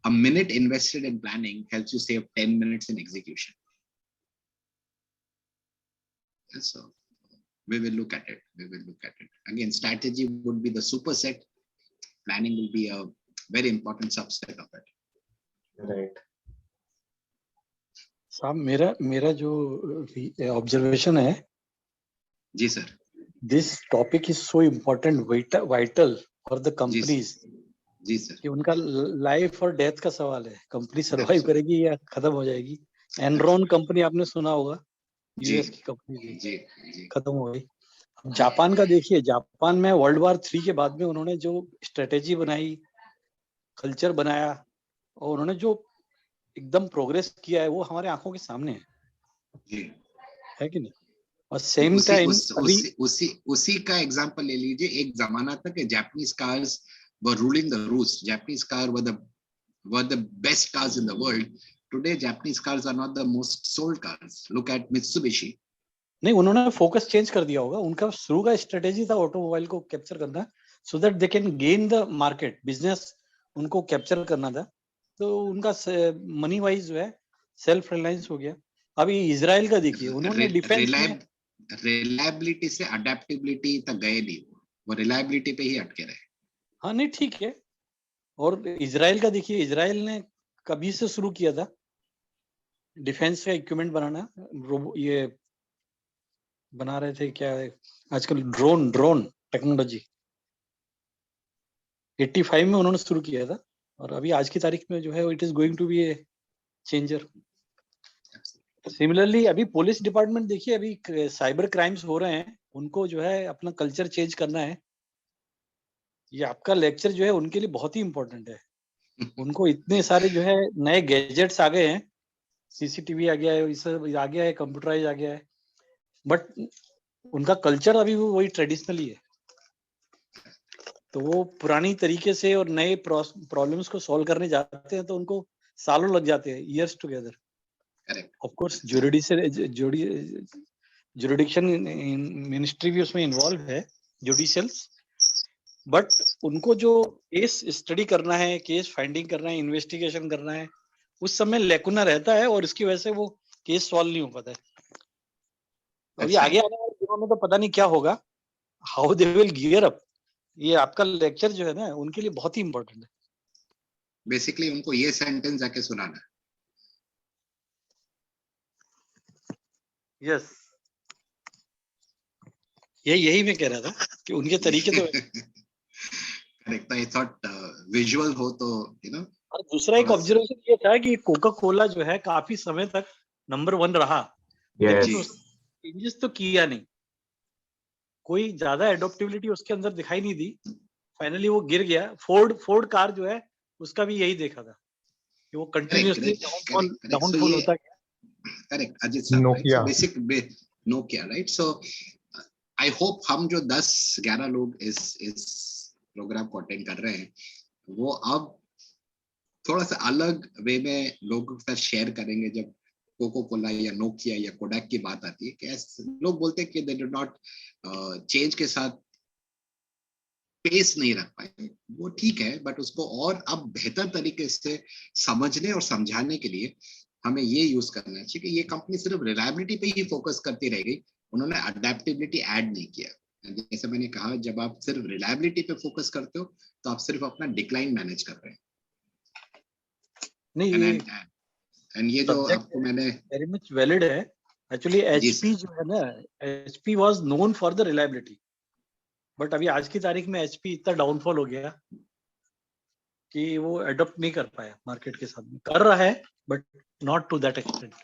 a minute invested in planning helps you save 10 minutes in execution. So we will look at it. Again, strategy would be the superset. Planning will be a very important subset of it. Right. साहब मेरा जो observation है, जी sir, this topic is so important, vital for the companies, जी sir, कि उनका life और death का सवाल है, कंपनी सर्वाइव Absolutely. करेगी या खत्म हो जाएगी। एनरॉन कंपनी आपने सुना होगा, जी यूएस की कंपनी थी, जी जी खत्म हो गई। जापान का देखिए, जापान में वर्ल्ड वॉर 3 के बाद में उन्होंने जो स्ट्रेटेजी बनाई, कल्चर बनाया, और उन्होंने जो एकदम प्रोग्रेस किया है, वो हमारे आंखों के सामने जी। है कि नहीं? और सेम उसी टाइम उस, अभी उसी उसी उसी का एग्जांपल ले लीजिए। एक जमाना था कि Japanese cars were ruling the roost, Japanese car were the best cars in the world. Today Japanese cars are not the most sold cars. Look at Mitsubishi. नहीं, उन्होंने फोकस चेंज कर दिया होगा। उनका शुरू का स्ट्रेटेजी था ऑटोमोबाइल को कैप्चर करना, so that they can gain the market, business उनको कैप्चर करना था। तो उनका मनी वाइज जो है सेल्फ रिलायंस हो गया। अभी इजराइल का देखिए, उन्होंने डिफेंस में रिलायबिलिटी से अडेप्टिबिलिटी तक गए नहीं, वो रिलायबिलिटी पे ही अटके रहे। हाँ नहीं ठीक है। और इजराइल का देखिए, इजराइल ने कभी से शुरू किया था डिफेंस का इक्विपमेंट बनाना, ये बना रहे थे क्या आजकल, ड्रोन टेक्नोलॉजी 85 में उन्होंने शुरू किया था, और अभी आज की तारीख में जो है it is going to be a changer. Similarly अभी पुलिस डिपार्टमेंट देखिए, अभी साइबर क्राइम्स हो रहे हैं, उनको जो है अपना कल्चर चेंज करना है। ये आपका लेक्चर जो है उनके लिए बहुत ही इम्पोर्टेंट है। उनको इतने सारे जो है नए गैजेट्स आ गए हैं, सीसीटीवी आ गया है, ये सब आ गया है, कंप्यूटराइज आ गया है, बट उनका कल्चर अभी वो वही ट्रेडिशनली है। तो वो पुरानी तरीके से और नए प्रॉब्लम्स को सॉल्व करने जाते हैं तो उनको सालों लग जाते हैं, years together. Of course jurisdiction ministry भी उसमें इन्वॉल्व है, जुडिशियल, बट उनको जो केस स्टडी करना है, केस फाइंडिंग करना है, इन्वेस्टिगेशन करना है, उस समय लेकुना रहता है, और इसकी वजह से वो केस सॉल्व नहीं हो पाता है। अभी आगे आने वाले दिनों में तो पता नहीं क्या होगा, how they will gear up. ये आपका लेक्चर जो है ना उनके लिए बहुत ही इम्पोर्टेंट है। बेसिकली उनको ये सेंटेंस जाके सुनाना। यस, यही मैं कह रहा था कि उनके तरीके तो करेक्ट। आई थॉट विजुअल हो तो और दूसरा एक ऑब्जर्वेशन ये था कि कोका कोला जो है काफी समय तक नंबर 1 रहा, लेकिन चेंजेस तो किया नहीं, कोई ज्यादा एडोप्टिबिलिटी उसके अंदर दिखाई नहीं दी। फाइनली वो गिर गया। फोर्ड कार जो है उसका भी यही देखा था कि वो कंटिन्यूअसली डाउनफॉल होता गया। करेक्ट अजित साहब, right? So basic Nokia, right? So I hope हम जो 10-11 लोग इस प्रोग्राम को अटेंड कर रहे हैं, वो अब थोड़ा सा अलग वे में लोगों के साथ शेयर करेंगे। जब कोको कोला या नोकिया या कोडैक की बात आती है, कि लोग बोलते हैं कि दे डू नॉट चेंज के साथ पेस नहीं रख पाए, वो ठीक है, बट उसको और अब बेहतर तरीके से समझने और समझाने के लिए हमें ये यूज करना चाहिए कि ये कंपनी सिर्फ रिलायबिलिटी पे ही फोकस करती रह गई, उन्होंने अडेप्टिबिलिटी ऐड नहीं किया। जैसे मैंने कहा, जब आप सिर्फ रिलायबिलिटी पे फोकस करते हो तो आप सिर्फ अपना डिक्लाइन मैनेज कर रहे हैं। नहीं, एंड ये जो आपको मैंने वेरी मच वैलिड है। एक्चुअली एचपी जो है ना, HP was known for the reliability, but अभी आज की तारीख में एचपी इतना डाउनफॉल हो गया कि वो अडॉप्ट नहीं कर पाया मार्केट के साथ में। कर रहा है but not to that extent.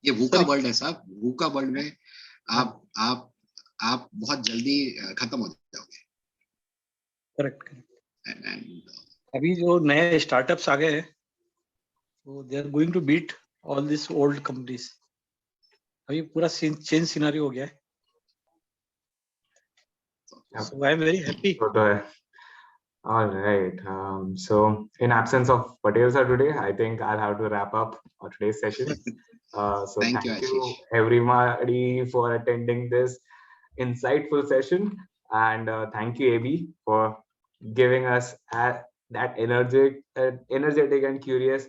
ये वूका वर्ल्ड है साहब, वूका वर्ल्ड में आप बहुत जल्दी खत्म हो जाओगे। करेक्ट। अभी जो नए स्टार्टअप्स आ गए हैं, so they are going to beat all these old companies. अभी पूरा चेंज सिनेरियो हो गया है। So I am very happy. All right. So in absence of Patel sir today, I think I'll have to wrap up today's session. So thank you everybody for attending this insightful session, and thank you AB for giving us that energetic and curious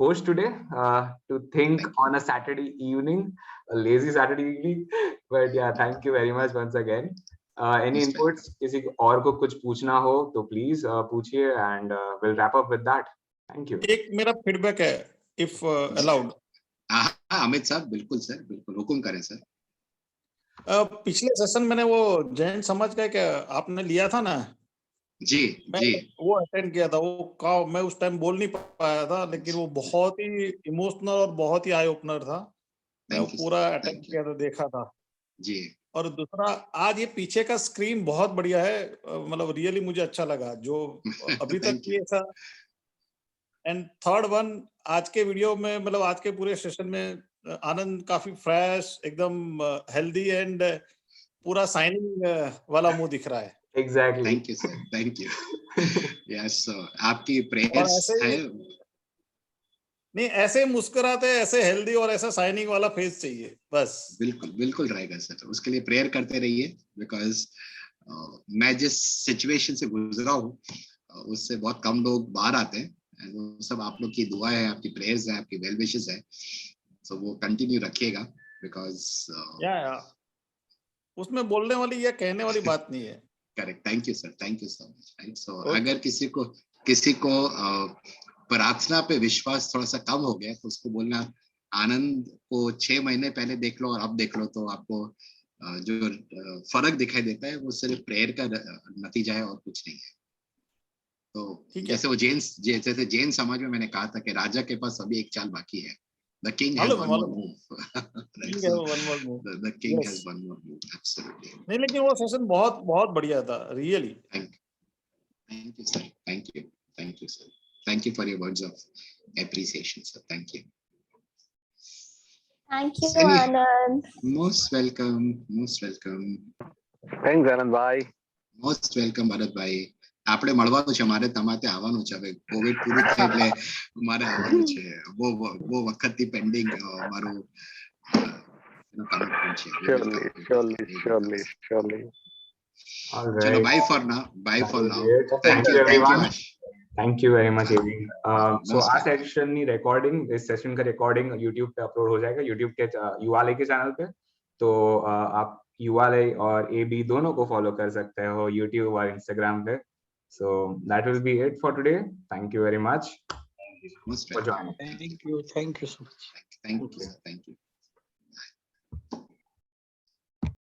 post today to think on a Saturday evening, a lazy Saturday evening. But yeah, thank you very much once again. Any inputs? किसी और को कुछ पूछना हो तो please पूछिए, and we'll wrap up with that. Thank you. एक मेरा फीडबैक है, इफ अलाउड। हाँ अमित साहब, बिल्कुल सर, बिल्कुल हुक्म करें सर। पिछले सेशन मैंने वो जैन समाज का क्या आपने लिया था ना, जी मैं जी वो अटेंड किया था। वो का मैं उस टाइम बोल नहीं पाया था, लेकिन वो बहुत ही इमोशनल और बहुत ही आई ओपनर था। मैं वो थैंक यू पूरा सर, अटेंड थैंक यू किया था, देखा था। जी। और दूसरा, आज ये पीछे का स्क्रीन बहुत बढ़िया है, मतलब रियली मुझे अच्छा लगा जो अभी तक थैंक यू। ये ऐसा। एंड थर्ड वन, आज के वीडियो में मतलब आज के पूरे सेशन में आनंद काफी फ्रेश, एकदम हेल्दी एंड पूरा साइनिंग वाला मुंह दिख रहा है। Exactly. Thank you sir, thank you. Yes, आपकी और प्रेयर्स ऐसे है। नहीं, ऐसे मुस्कुराते, ऐसे हेल्दी और ऐसा साइनिंग वाला फेस चाहिए बस। बिल्कुल बिल्कुल रहेगा सर, उसके लिए प्रेयर करते रहिए। बिकॉज मैं जिस सिचुएशन से गुजरा हूँ उससे बहुत कम लोग बाहर आते हैं। And वो सब आप लोग की दुआ है, आपकी प्रेयर्स है, आपकी वेल विशेस है। सो वो कंटिन्यू रखिएगा। बिकॉज या उसमें बोलने वाली या कहने वाली बात नहीं है। Correct. Thank you sir, thank you so much. Right, so Okay. अगर किसी को प्रार्थना पे विश्वास थोड़ा सा कम हो गया तो उसको बोलना, आनंद को 6 महीने पहले देख लो और अब देख लो, तो आपको जो फर्क दिखाई देता है वो सिर्फ प्रेयर का नतीजा है और कुछ नहीं है। तो ठीक है। जैसे वो जैसे जैन समाज में मैंने कहा था कि राजा के पास अभी एक चाल बाकी है। The king has मालूम है, one more मालूम है। move. Right, ठीक है, so one more move. the king Yes. has one more move. Absolutely. नहीं, लेकिन वो सेशन बहुत बहुत बढ़िया था really. Thank you, sir. Thank you. Thank you, sir. Thank you for your words of appreciation, sir. Thank you. Thank you, Any, Anand. most welcome. Most welcome. Thanks, Anand bhai. Most welcome, ભરત ભાઈ. આપણે મળવાનું છે, મારે તમારે ત્યાં આવવાનું છે. હવે કોવિડ પૂરું થાય એટલે મારે આવવાનું છે. બહુ વખતથી પેન્ડિંગ મારું કમિટમેન્ટ છે. Surely. All ચલો, right. bye for now. Bye for now. Thank you everyone. Ash. Thank you very much, Evi. So most our session की रिकॉर्डिंग, इस सेशन का रिकॉर्डिंग YouTube पे अपलोड हो जाएगा, YouTube के युवालय के चैनल पे। तो आप युवालय और AB दोनों को फॉलो कर सकते हो YouTube और Instagram पे। So that will be it for today. Thank you very much Most for welcome. joining. Thank you so much. Thank you, sir. Thank you.